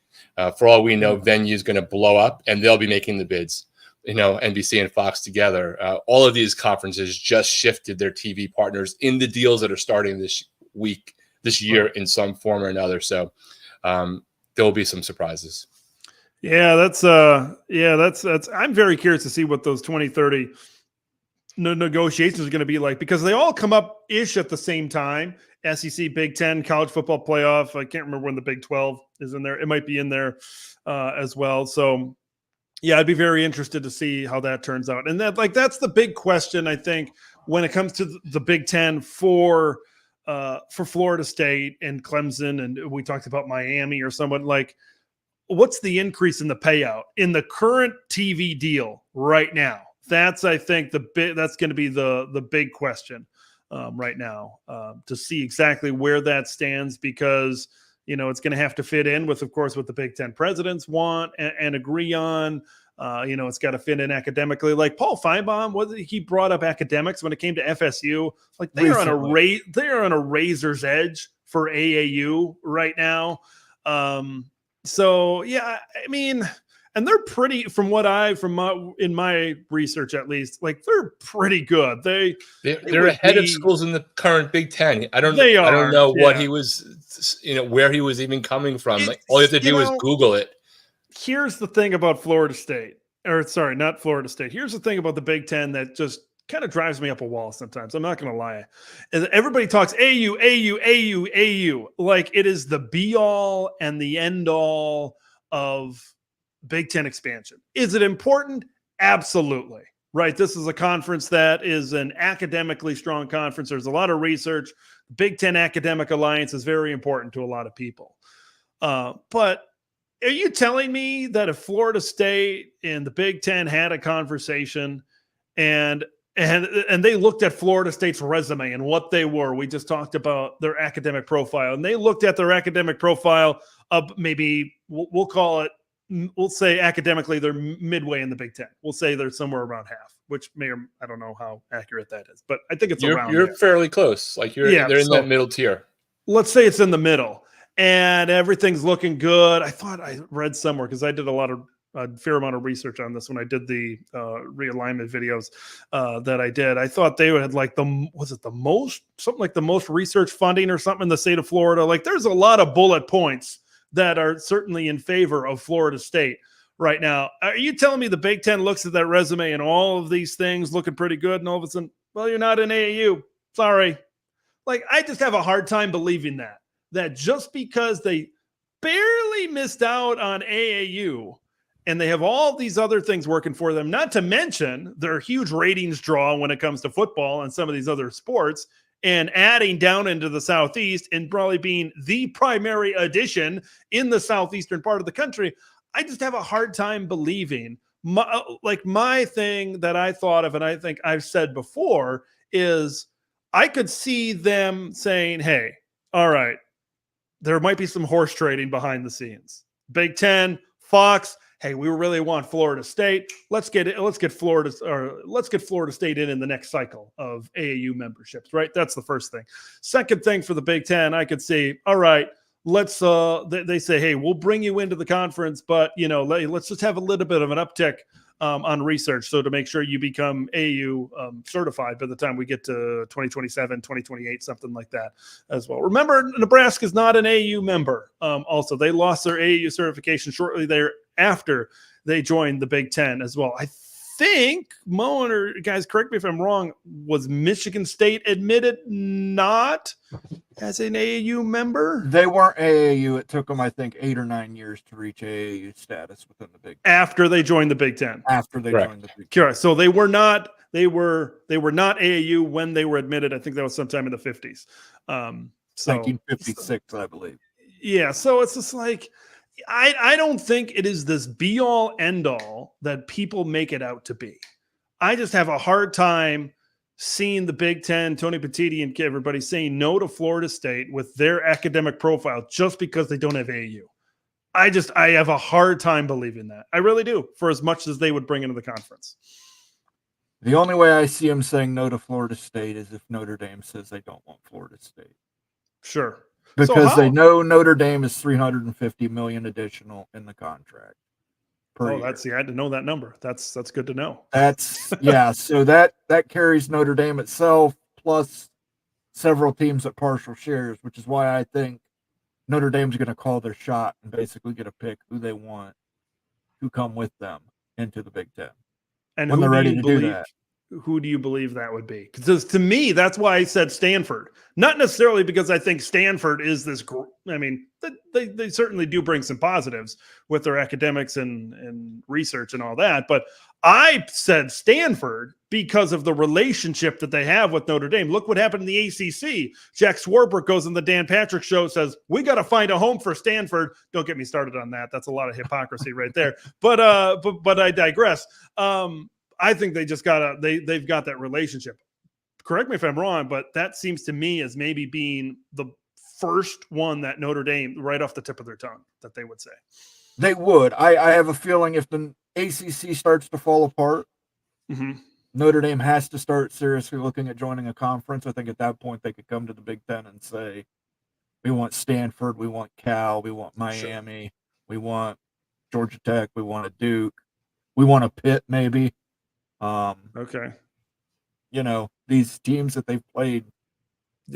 For all we know, Venue is going to blow up and they'll be making the bids. NBC and Fox together. All of these conferences just shifted their TV partners in the deals that are starting this year in some form or another. So there will be some surprises. Yeah, that's I'm very curious to see what those 2030 negotiations are going to be like, because they all come up ish at the same time. SEC, Big 10, college football playoff. I can't remember when the Big 12 is in there. It might be in there as well. So yeah, I'd be very interested to see how that turns out. And that's the big question, I think, when it comes to the Big 10 for Florida State and Clemson. And we talked about Miami or someone like, what's the increase in the payout in the current TV deal right now? That's, I think, that's going to be the big question right now to see exactly where that stands, because it's going to have to fit in with, of course, what the Big 10 presidents want and agree on. It's got to fit in academically. Like Paul Feinbaum, he brought up academics when it came to FSU. Like they're on a razor's edge for AAU right now. So yeah, I mean, and they're pretty, in my research at least, like they're pretty good. They're ahead of schools in the current Big 10. I don't know what he was, where he was even coming from. Like all you have to do is Google it. here's the thing about Florida State, or sorry, not Florida State. Here's the thing about the Big Ten that just kind of drives me up a wall sometimes. I'm not going to lie. Everybody talks AU, AU, AU, AU, like it is the be all and the end all of Big Ten expansion. Is it important? Absolutely. Right. This is a conference that is an academically strong conference. There's a lot of research. Big Ten Academic Alliance is very important to a lot of people. But are you telling me that if Florida State and the Big Ten had a conversation and they looked at Florida State's resume and what they were, we just talked about their academic profile, and they looked at their academic profile of maybe we'll call it, we'll say academically they're midway in the Big Ten. We'll say they're somewhere around half, which may or I don't know how accurate that is, but I think it's around. You're fairly close. Like they're in that middle tier. Let's say it's in the middle, and everything's looking good. I thought I read somewhere because I did a fair amount of research on this when I did the realignment videos that I did. I thought they had like the most research funding or something in the state of Florida. Like there's a lot of bullet points that are certainly in favor of Florida State right now. Are you telling me the Big Ten looks at that resume and all of these things looking pretty good, and all of a sudden, well, you're not in AAU. Sorry. Like, I just have a hard time believing that just because they barely missed out on AAU and they have all these other things working for them, not to mention their huge ratings draw when it comes to football and some of these other sports, and adding down into the Southeast and probably being the primary addition in the southeastern part of the country, I just have a hard time believing. My thing that I thought of, and I think I've said before, is I could see them saying, hey, all right, there might be some horse trading behind the scenes. Big Ten, Fox, hey, we really want Florida State. Let's get Florida State in the next cycle of AAU memberships, right? That's the first thing. Second thing for the Big Ten, I could see, all right, let's they say, hey, we'll bring you into the conference, but let's just have a little bit of an uptick on research, so to make sure you become AAU certified by the time we get to 2027, 2028, something like that as well. Remember, Nebraska is not an AAU member. Also, they lost their AAU certification shortly thereafter they joined the Big Ten as well. I think, Moen, or guys, correct me if I'm wrong, was Michigan State admitted not as an AAU member? They weren't AAU. It took them, I think, 8 or 9 years to reach AAU status within the Big Ten. After they joined the Big Ten. After they joined the Big Ten. Correct. So they were not not AAU when they were admitted. I think that was sometime in the 50s. 1956, I believe. Yeah. So it's just like, I don't think it is this be all end all that people make it out to be. I just have a hard time seeing the Big Ten, Tony Petitti and everybody saying no to Florida State with their academic profile just because they don't have AAU. I have a hard time believing that. I really do, for as much as they would bring into the conference. The only way I see them saying no to Florida State is if Notre Dame says they don't want Florida State. Sure. Because they know Notre Dame is $350 million additional in the contract. I had to know that number. That's good to know. So that carries Notre Dame itself plus several teams at partial shares, which is why I think Notre Dame's going to call their shot and basically get a pick who they want to come with them into the Big Ten. And when they're ready to do that. Who do you believe that would be? Because to me, that's why I said Stanford. Not necessarily because I think Stanford is this. I mean, they certainly do bring some positives with their academics and research and all that. But I said Stanford because of the relationship that they have with Notre Dame. Look what happened in the ACC. Jack Swarbrick goes on the Dan Patrick Show, says, we got to find a home for Stanford. Don't get me started on that. That's a lot of hypocrisy right there. But I digress. I think they just they've got that relationship. Correct me if I'm wrong, but that seems to me as maybe being the first one that Notre Dame, right off the tip of their tongue, that they would say. They would. I have a feeling if the ACC starts to fall apart, Notre Dame has to start seriously looking at joining a conference. I think at that point they could come to the Big Ten and say, we want Stanford, we want Cal, we want Miami, we want Georgia Tech, we want a Duke, we want a Pitt maybe. Okay. These teams that they've played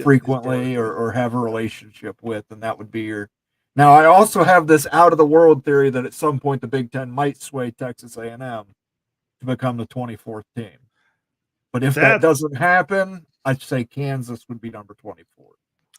frequently or have a relationship with, and that would be your Now, I also have this out of the world theory that at some point the Big Ten might sway Texas A&M to become the 24th team. But if that doesn't happen, I'd say Kansas would be number 24.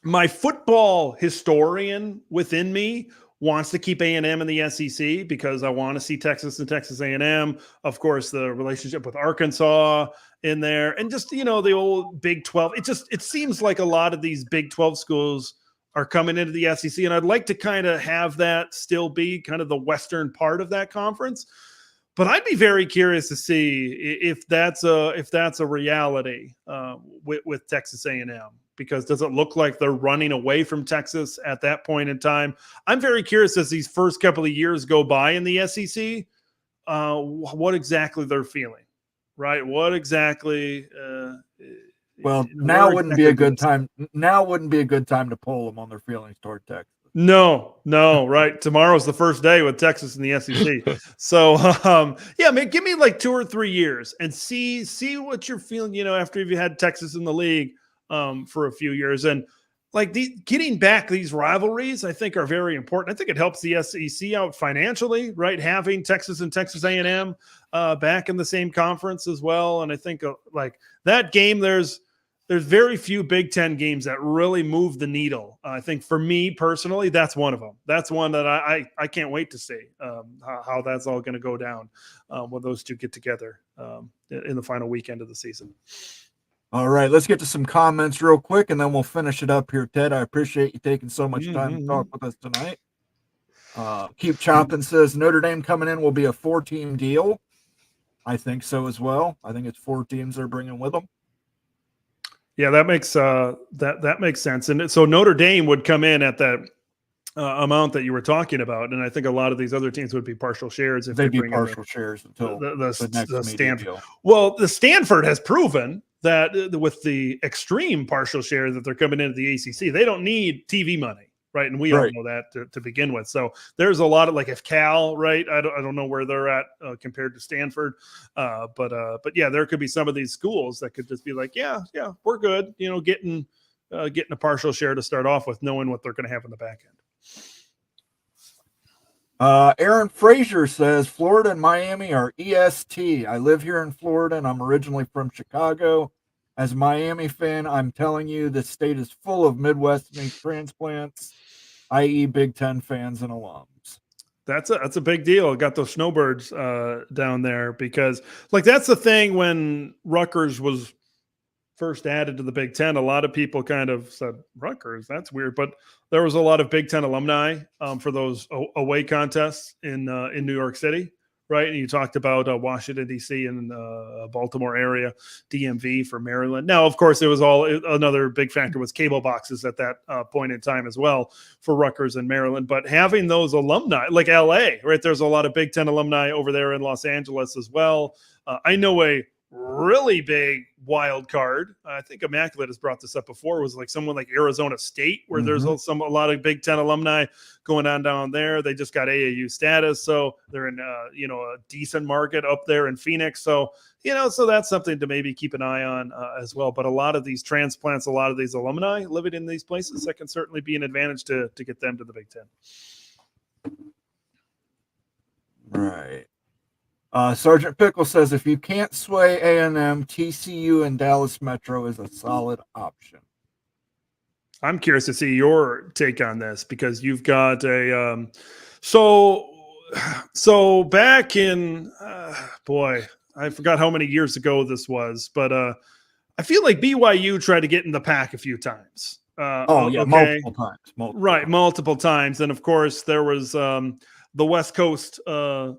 My football historian within me wants to keep A&M in the SEC because I want to see Texas and Texas A&M. Of course, the relationship with Arkansas in there, and just, the old Big 12. It seems like a lot of these Big 12 schools are coming into the SEC, and I'd like to kind of have that still be kind of the western part of that conference. But I'd be very curious to see if that's a reality with Texas A&M, because does it look like they're running away from Texas at that point in time? I'm very curious as these first couple of years go by in the SEC, what exactly they're feeling, right? What exactly? Well, now wouldn't be a good time. Now wouldn't be a good time to poll them on their feelings toward Texas. No, right. Tomorrow's the first day with Texas in the SEC. So, yeah, man, give me like 2 or 3 years and see what you're feeling, after you've had Texas in the league for a few years. And like getting back these rivalries, I think, are very important. I think it helps the SEC out financially, right? Having Texas and Texas A&M back in the same conference as well. And I think like that game, there's very few Big Ten games that really move the needle. I think for me personally, that's one of them. That's one that I can't wait to see how that's all going to go down when those two get together in the final weekend of the season. All right, let's get to some comments real quick, and then we'll finish it up here, Ted. I appreciate you taking so much time to talk with us tonight. Keep Chopping says Notre Dame coming in will be a 4-team deal. I think so as well. I think it's 4 teams they're bringing with them. Yeah, that makes that makes sense. And so Notre Dame would come in at that amount that you were talking about, and I think a lot of these other teams would be partial shares if they'd be partial shares until the Stanford. Deal. Well, the Stanford has proven that with the extreme partial share that they're coming into the ACC, they don't need TV money. Right. And we all know that to begin with. So there's a lot of, like, if Cal, right, I don't know where they're at compared to Stanford. But yeah, there could be some of these schools that could just be like, yeah, we're good. Getting a partial share to start off with, knowing what they're going to have in the back end. Aaron Frazier says Florida and Miami are EST. I live here in Florida and I'm originally from Chicago. As a Miami fan, I'm telling you, this state is full of Midwestern transplants, i.e. Big Ten fans and alums. That's a big deal. Got those snowbirds down there because, like, that's the thing when Rutgers was first added to the Big Ten. A lot of people kind of said, Rutgers, that's weird. But there was a lot of Big Ten alumni for those away contests in New York City. Right. And you talked about Washington, D.C. and Baltimore area, DMV for Maryland. Now, of course, it was another big factor was cable boxes at that point in time as well for Rutgers and Maryland. But having those alumni, like L.A., right, there's a lot of Big Ten alumni over there in Los Angeles as well. I know a really big wild card. I think Immaculate has brought this up before. Was like someone like Arizona State, where there's a lot of Big Ten alumni going on down there. They just got AAU status, so they're in a decent market up there in Phoenix. So so that's something to maybe keep an eye on as well. But a lot of these transplants, a lot of these alumni living in these places, that can certainly be an advantage to get them to the Big Ten. Right. Sergeant Pickle says, if you can't sway A&M, TCU and Dallas Metro is a solid option. I'm curious to see your take on this because you've got a so back in I forgot how many years ago this was, but I feel like BYU tried to get in the pack a few times. Multiple times. Multiple times. And of course there was the West Coast,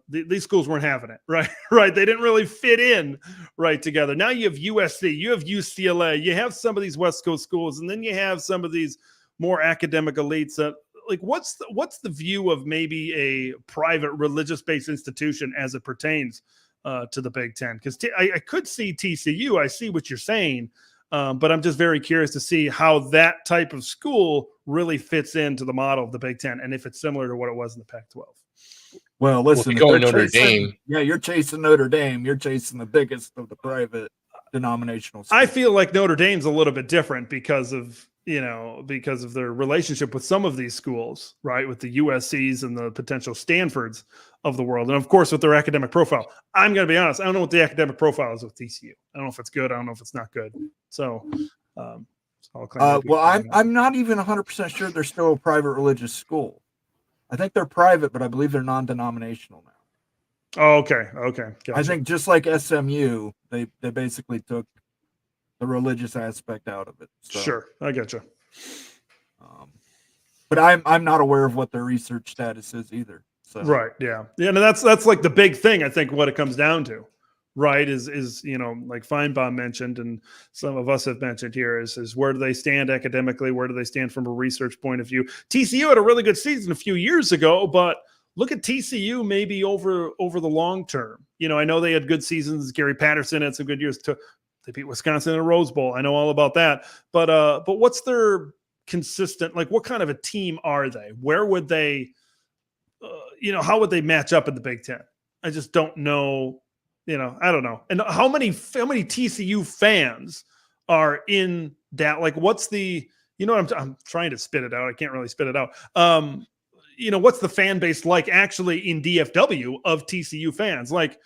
these schools weren't having it, right? Right. They didn't really fit in right together. Now you have USC, you have UCLA, you have some of these West Coast schools, and then you have some of these more academic elites that, like, what's the view of maybe a private religious-based institution as it pertains to the Big Ten? Because I could see TCU. I see what you're saying. But I'm just very curious to see how that type of school really fits into the model of the Big Ten and if it's similar to what it was in the Pac-12. Well, listen, going Notre Dame. Yeah, you're chasing Notre Dame. You're chasing the biggest of the private denominational schools. I feel like Notre Dame's a little bit different because of because of their relationship with some of these schools, right? With the USCs and the potential Stanfords of the world. And of course, with their academic profile. I'm going to be honest. I don't know what the academic profile is with TCU. I don't know if it's good. I don't know if it's not good. So, I'm not even 100% sure they're still a private religious school. I think they're private, but I believe they're non-denominational now. Oh, okay. Gotcha. I think just like SMU, they basically took the religious aspect out of it. So, sure, I getcha. But I'm not aware of what their research status is either. So. Right. Yeah. No, that's like the big thing. I think what it comes down to, right, is like Feinbaum mentioned, and some of us have mentioned here, is where do they stand academically? Where do they stand from a research point of view? TCU had a really good season a few years ago, but look at TCU maybe over the long term. I know they had good seasons. Gary Patterson had some good years. They beat Wisconsin in a Rose Bowl. I know all about that. But what's their consistent, like, what kind of a team are they? Where would they, how would they match up in the Big Ten? I just don't know. I don't know. And how many TCU fans are in that? Like, what's the, I'm trying to spit it out. I can't really spit it out. What's the fan base like actually in DFW of TCU fans? Like,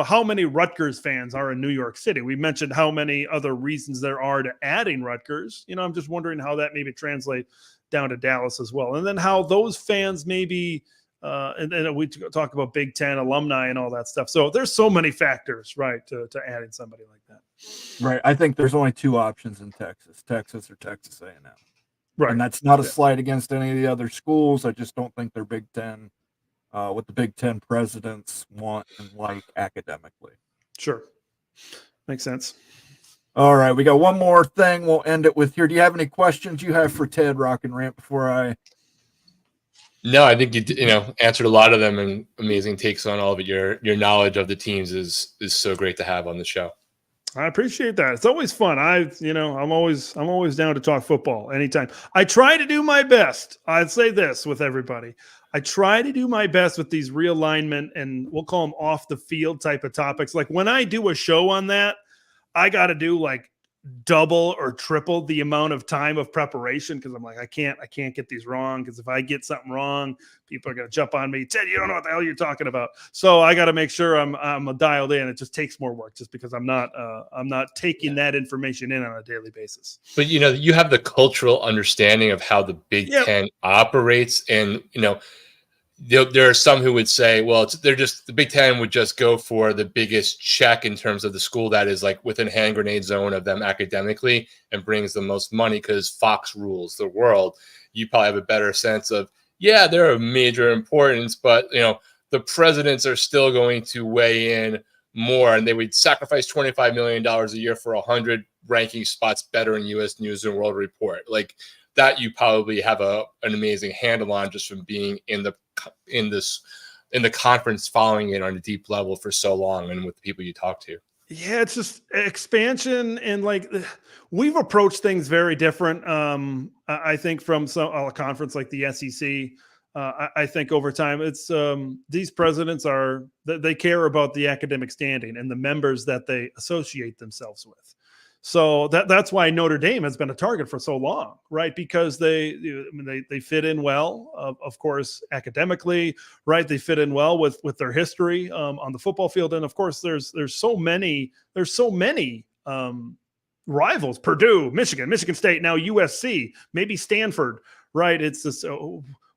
how many Rutgers fans are in New York City? We mentioned how many other reasons there are to adding Rutgers. I'm just wondering how that maybe translate down to Dallas as well. And then how those fans maybe, and we talk about Big Ten alumni and all that stuff. So there's so many factors, right, to adding somebody like that. Right. I think there's only two options in Texas or Texas A&M. Right. And that's not a slight against any of the other schools. I just don't think they're Big Ten, what the Big Ten presidents want and like academically. Sure. Makes sense. All right. We got one more thing we'll end it with here. Do you have any questions you have for Ted Rock and Rant before I? No, I think you answered a lot of them, and amazing takes on all of it. Your knowledge of the teams is so great to have on the show. I appreciate that. It's always fun. I'm always down to talk football anytime. I try to do my best. I'd say this with everybody. I try to do my best with these realignment and we'll call them off the field type of topics. Like when I do a show on that, I got to do like double or triple the amount of time of preparation because I'm like, I can't get these wrong because if I get something wrong, people are going to jump on me. Ted, you don't know what the hell you're talking about. So I got to make sure I'm dialed in. It just takes more work just because I'm not taking that information in on a daily basis. But you have the cultural understanding of how the Big Ten operates, and there are some who would say, well, the Big Ten would just go for the biggest check in terms of the school that is like within hand grenade zone of them academically and brings the most money because Fox rules the world. You probably have a better sense of, yeah, they're of major importance, but the presidents are still going to weigh in more, and they would sacrifice $25 million a year for 100 ranking spots better in U.S. News and World Report. Like that, you probably have an amazing handle on just from being in the conference, following it on a deep level for so long, and with the people you talk to. Yeah, it's just expansion, and like we've approached things very different. I think from a conference like the SEC. I think over time, it's these presidents they care about the academic standing and the members that they associate themselves with. So that's why Notre Dame has been a target for so long, right? Because they fit in well, of course, academically, right? They fit in well with their history on the football field, and of course, there's so many rivals: Purdue, Michigan State, now USC, maybe Stanford, right? It's just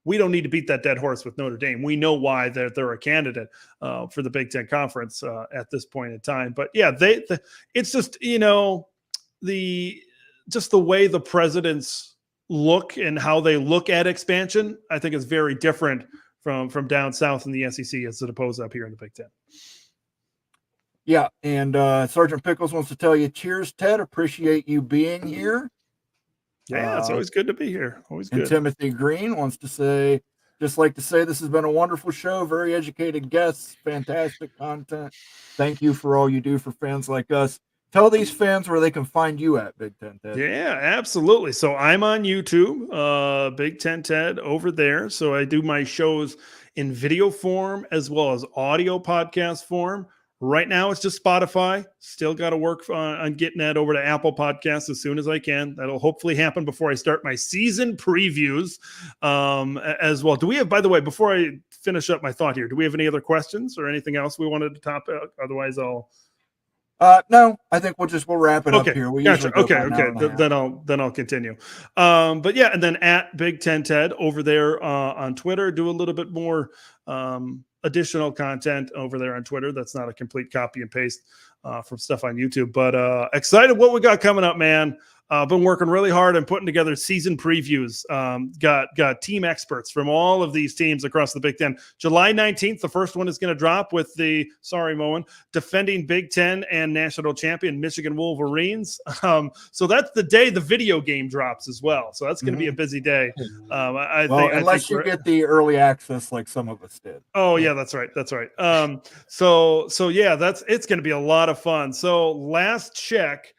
we don't need to beat that dead horse with Notre Dame. We know why they're a candidate for the Big Ten Conference at this point in time. But yeah, it's just the way the presidents look and how they look at expansion, I think is very different from down south in the SEC as opposed up here in the Big Ten. Yeah, and Sergeant Pickles wants to tell you, cheers, Ted. Appreciate you being here. Yeah, it's always good to be here. Always good. And Timothy Green wants to say, this has been a wonderful show. Very educated guests, fantastic content. Thank you for all you do for fans like us. Tell these fans where they can find you at, Big Ten Ted. Yeah, absolutely. So I'm on YouTube, Big Ten Ted over there. So I do my shows in video form as well as audio podcast form. Right now, it's just Spotify. Still got to work on getting that over to Apple Podcasts as soon as I can. That'll hopefully happen before I start my season previews as well. Do we have, by the way, before I finish up my thought here, do we have any other questions or anything else we wanted to top out? Otherwise, I'll. No, I think we'll wrap it up here. We Gotcha. usually go Okay. Then I'll continue. But yeah, and then at Big Ten Ted over there on Twitter, do a little bit more additional content over there on Twitter. That's not a complete copy and paste from stuff on YouTube, but excited what we got coming up, man. Been working really hard and putting together season previews. Got team experts from all of these teams across the Big Ten. July 19th, the first one is going to drop with Moen, defending Big Ten and national champion Michigan Wolverines. So that's the day the video game drops as well. So that's going to be a busy day. Unless you get the early access like some of us did. Oh yeah, that's right. So yeah, it's going to be a lot of fun. So last check.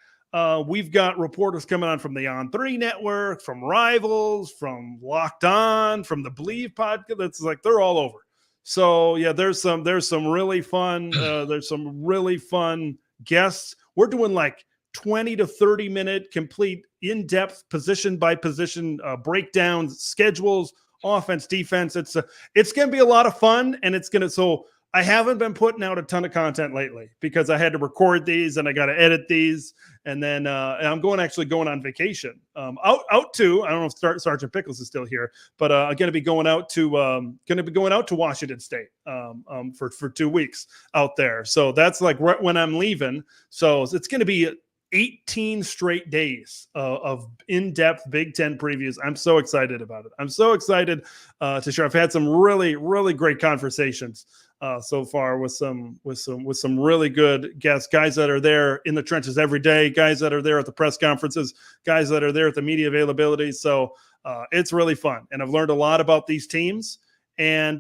We've got reporters coming on from the On3 network, from Rivals, from Locked On, from the Believe podcast. That's like they're all over. So yeah, there's some really fun. There's some really fun guests. We're doing like 20 to 30 minute complete in-depth position by position breakdowns, schedules, offense, defense. It's going to be a lot of fun, and I haven't been putting out a ton of content lately because I had to record these and I got to edit these. And then I'm going on vacation out to, I don't know if Sergeant Pickles is still here, but I'm going to be going out to Washington State for 2 weeks out there. So that's like right when I'm leaving. So it's going to be 18 straight days of in-depth Big Ten previews. I'm so excited about it. I'm so excited to share. I've had some really, really great conversations so far with some really good guests, guys that are there in the trenches every day, guys that are there at the press conferences, guys that are there at the media availability. So it's really fun. And I've learned a lot about these teams. And,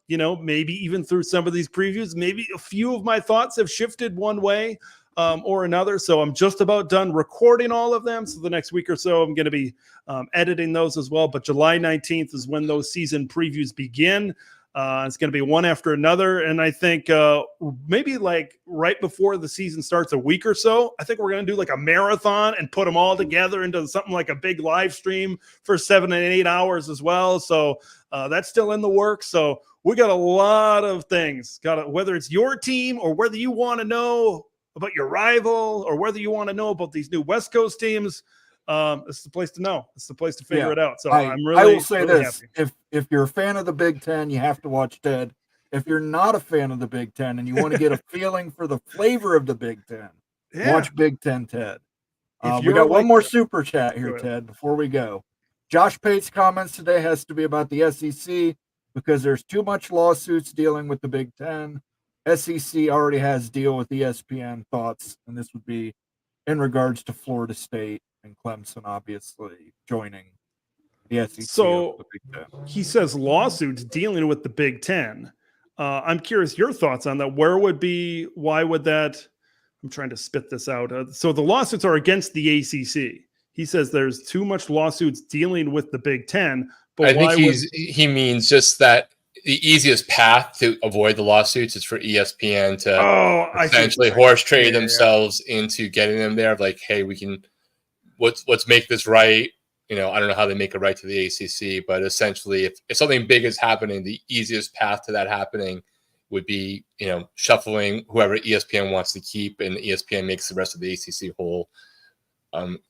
maybe even through some of these previews, maybe a few of my thoughts have shifted one way or another. So I'm just about done recording all of them. So the next week or so, I'm going to be editing those as well. But July 19th is when those season previews begin. It's going to be one after another. And I think maybe like right before the season starts a week or so, I think we're going to do like a marathon and put them all together into something like a big live stream for 7 and 8 hours as well. So that's still in the works. So we got a lot of things, whether it's your team or whether you want to know about your rival or whether you want to know about these new West Coast teams. It's the place to know. It's the place to figure it out. So I will say really this: happy. If you're a fan of the Big Ten, you have to watch Ted. If you're not a fan of the Big Ten and you want to get a feeling for the flavor of the Big Ten, watch Big Ten Ted. We got one more super chat here, Ted, before we go. Josh Pate's comments today has to be about the SEC because there's too much lawsuits dealing with the Big Ten. SEC already has deal with ESPN. Thoughts, and this would be in regards to Florida State and Clemson, obviously joining the SEC. So he says lawsuits dealing with the Big Ten. I'm curious your thoughts on that. Why would that? I'm trying to spit this out. So the lawsuits are against the ACC. He says there's too much lawsuits dealing with the Big Ten. But I think he means just that the easiest path to avoid the lawsuits is for ESPN to essentially horse trade themselves into getting them there. Like, hey, we can. Let's make this right. I don't know how they make it right to the ACC, but essentially if something big is happening, the easiest path to that happening would be, shuffling whoever ESPN wants to keep, and ESPN makes the rest of the ACC whole.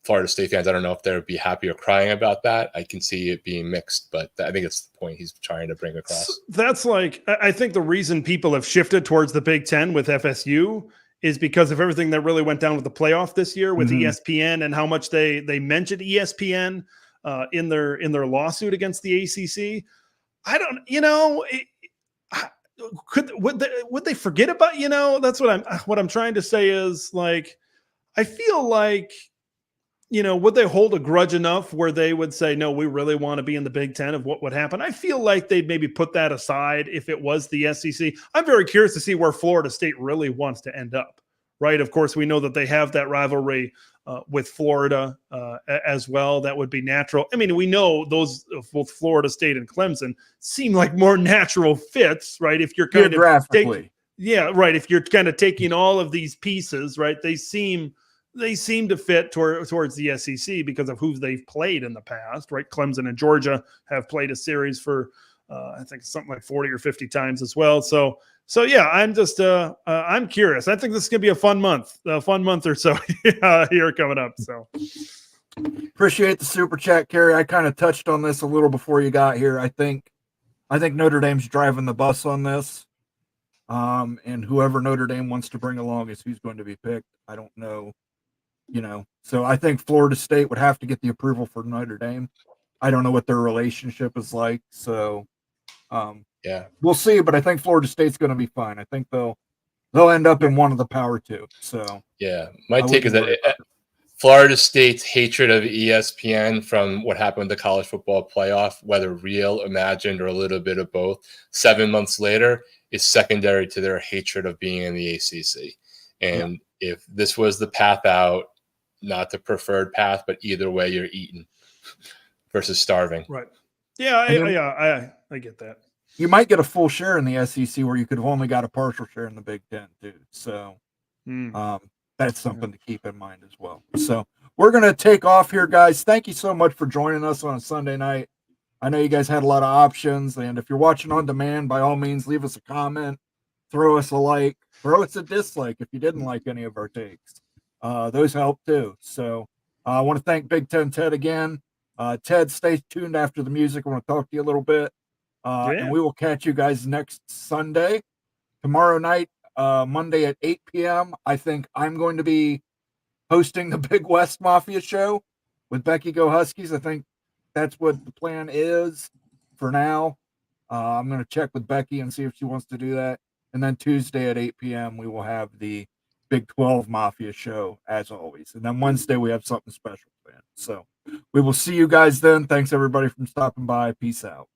Florida State fans, I don't know if they'd be happy or crying about that. I can see it being mixed, but I think it's the point he's trying to bring across. That's I think the reason people have shifted towards the Big Ten with FSU is because of everything that really went down with the playoff this year with ESPN and how much they mentioned ESPN in their lawsuit against the ACC. I don't, would they forget about, that's what I'm trying to say is like, I feel like, would they hold a grudge enough where they would say, no, we really want to be in the Big Ten of what would happen? I feel like they'd maybe put that aside if it was the SEC. I'm very curious to see where Florida State really wants to end up, right? Of course, we know that they have that rivalry with Florida as well. That would be natural. I mean, we know those both Florida State and Clemson seem like more natural fits, right? If you're kind of Yeah, right. If you're kind of taking all of these pieces, right, they seem to fit towards the SEC because of who they've played in the past, right? Clemson and Georgia have played a series for I think something like 40 or 50 times as well. So yeah, I'm just I'm curious. I think this is gonna be a fun month or so here coming up. So appreciate the super chat, Kerry. I kind of touched on this a little before you got here. I think Notre Dame's driving the bus on this. And whoever Notre Dame wants to bring along is who's going to be picked. I don't know, So I think Florida State would have to get the approval for Notre Dame. I don't know what their relationship is like, so Yeah, we'll see. But I think Florida State's going to be fine. I think they'll end up in one of the Power Two. So yeah. My take is that Florida State's hatred of ESPN from what happened with the college football playoff, whether real, imagined, or a little bit of both, 7 months later, is secondary to their hatred of being in the ACC. And if this was the path out, not the preferred path, but either way, you're eating versus starving. right. Yeah, I get that. You might get a full share in the SEC where you could have only got a partial share in the Big Ten too. So that's something to keep in mind as well. So we're going to take off here, guys. Thank you so much for joining us on a Sunday night. I know you guys had a lot of options, and if you're watching on demand, by all means, leave us a comment, throw us a like, throw us a dislike if you didn't like any of our takes. Those help too. So I want to thank Big Ten Ted again. Ted, stay tuned after the music. I want to talk to you a little bit. And we will catch you guys next Sunday. Tomorrow night, Monday at 8 p.m., I think I'm going to be hosting the Big West Mafia show with Becky Go Huskies. I think that's what the plan is for now. I'm going to check with Becky and see if she wants to do that. And then Tuesday at 8 p.m., we will have the Big 12 Mafia show, as always. And then Wednesday, we have something special planned. So we will see you guys then. Thanks, everybody, for stopping by. Peace out.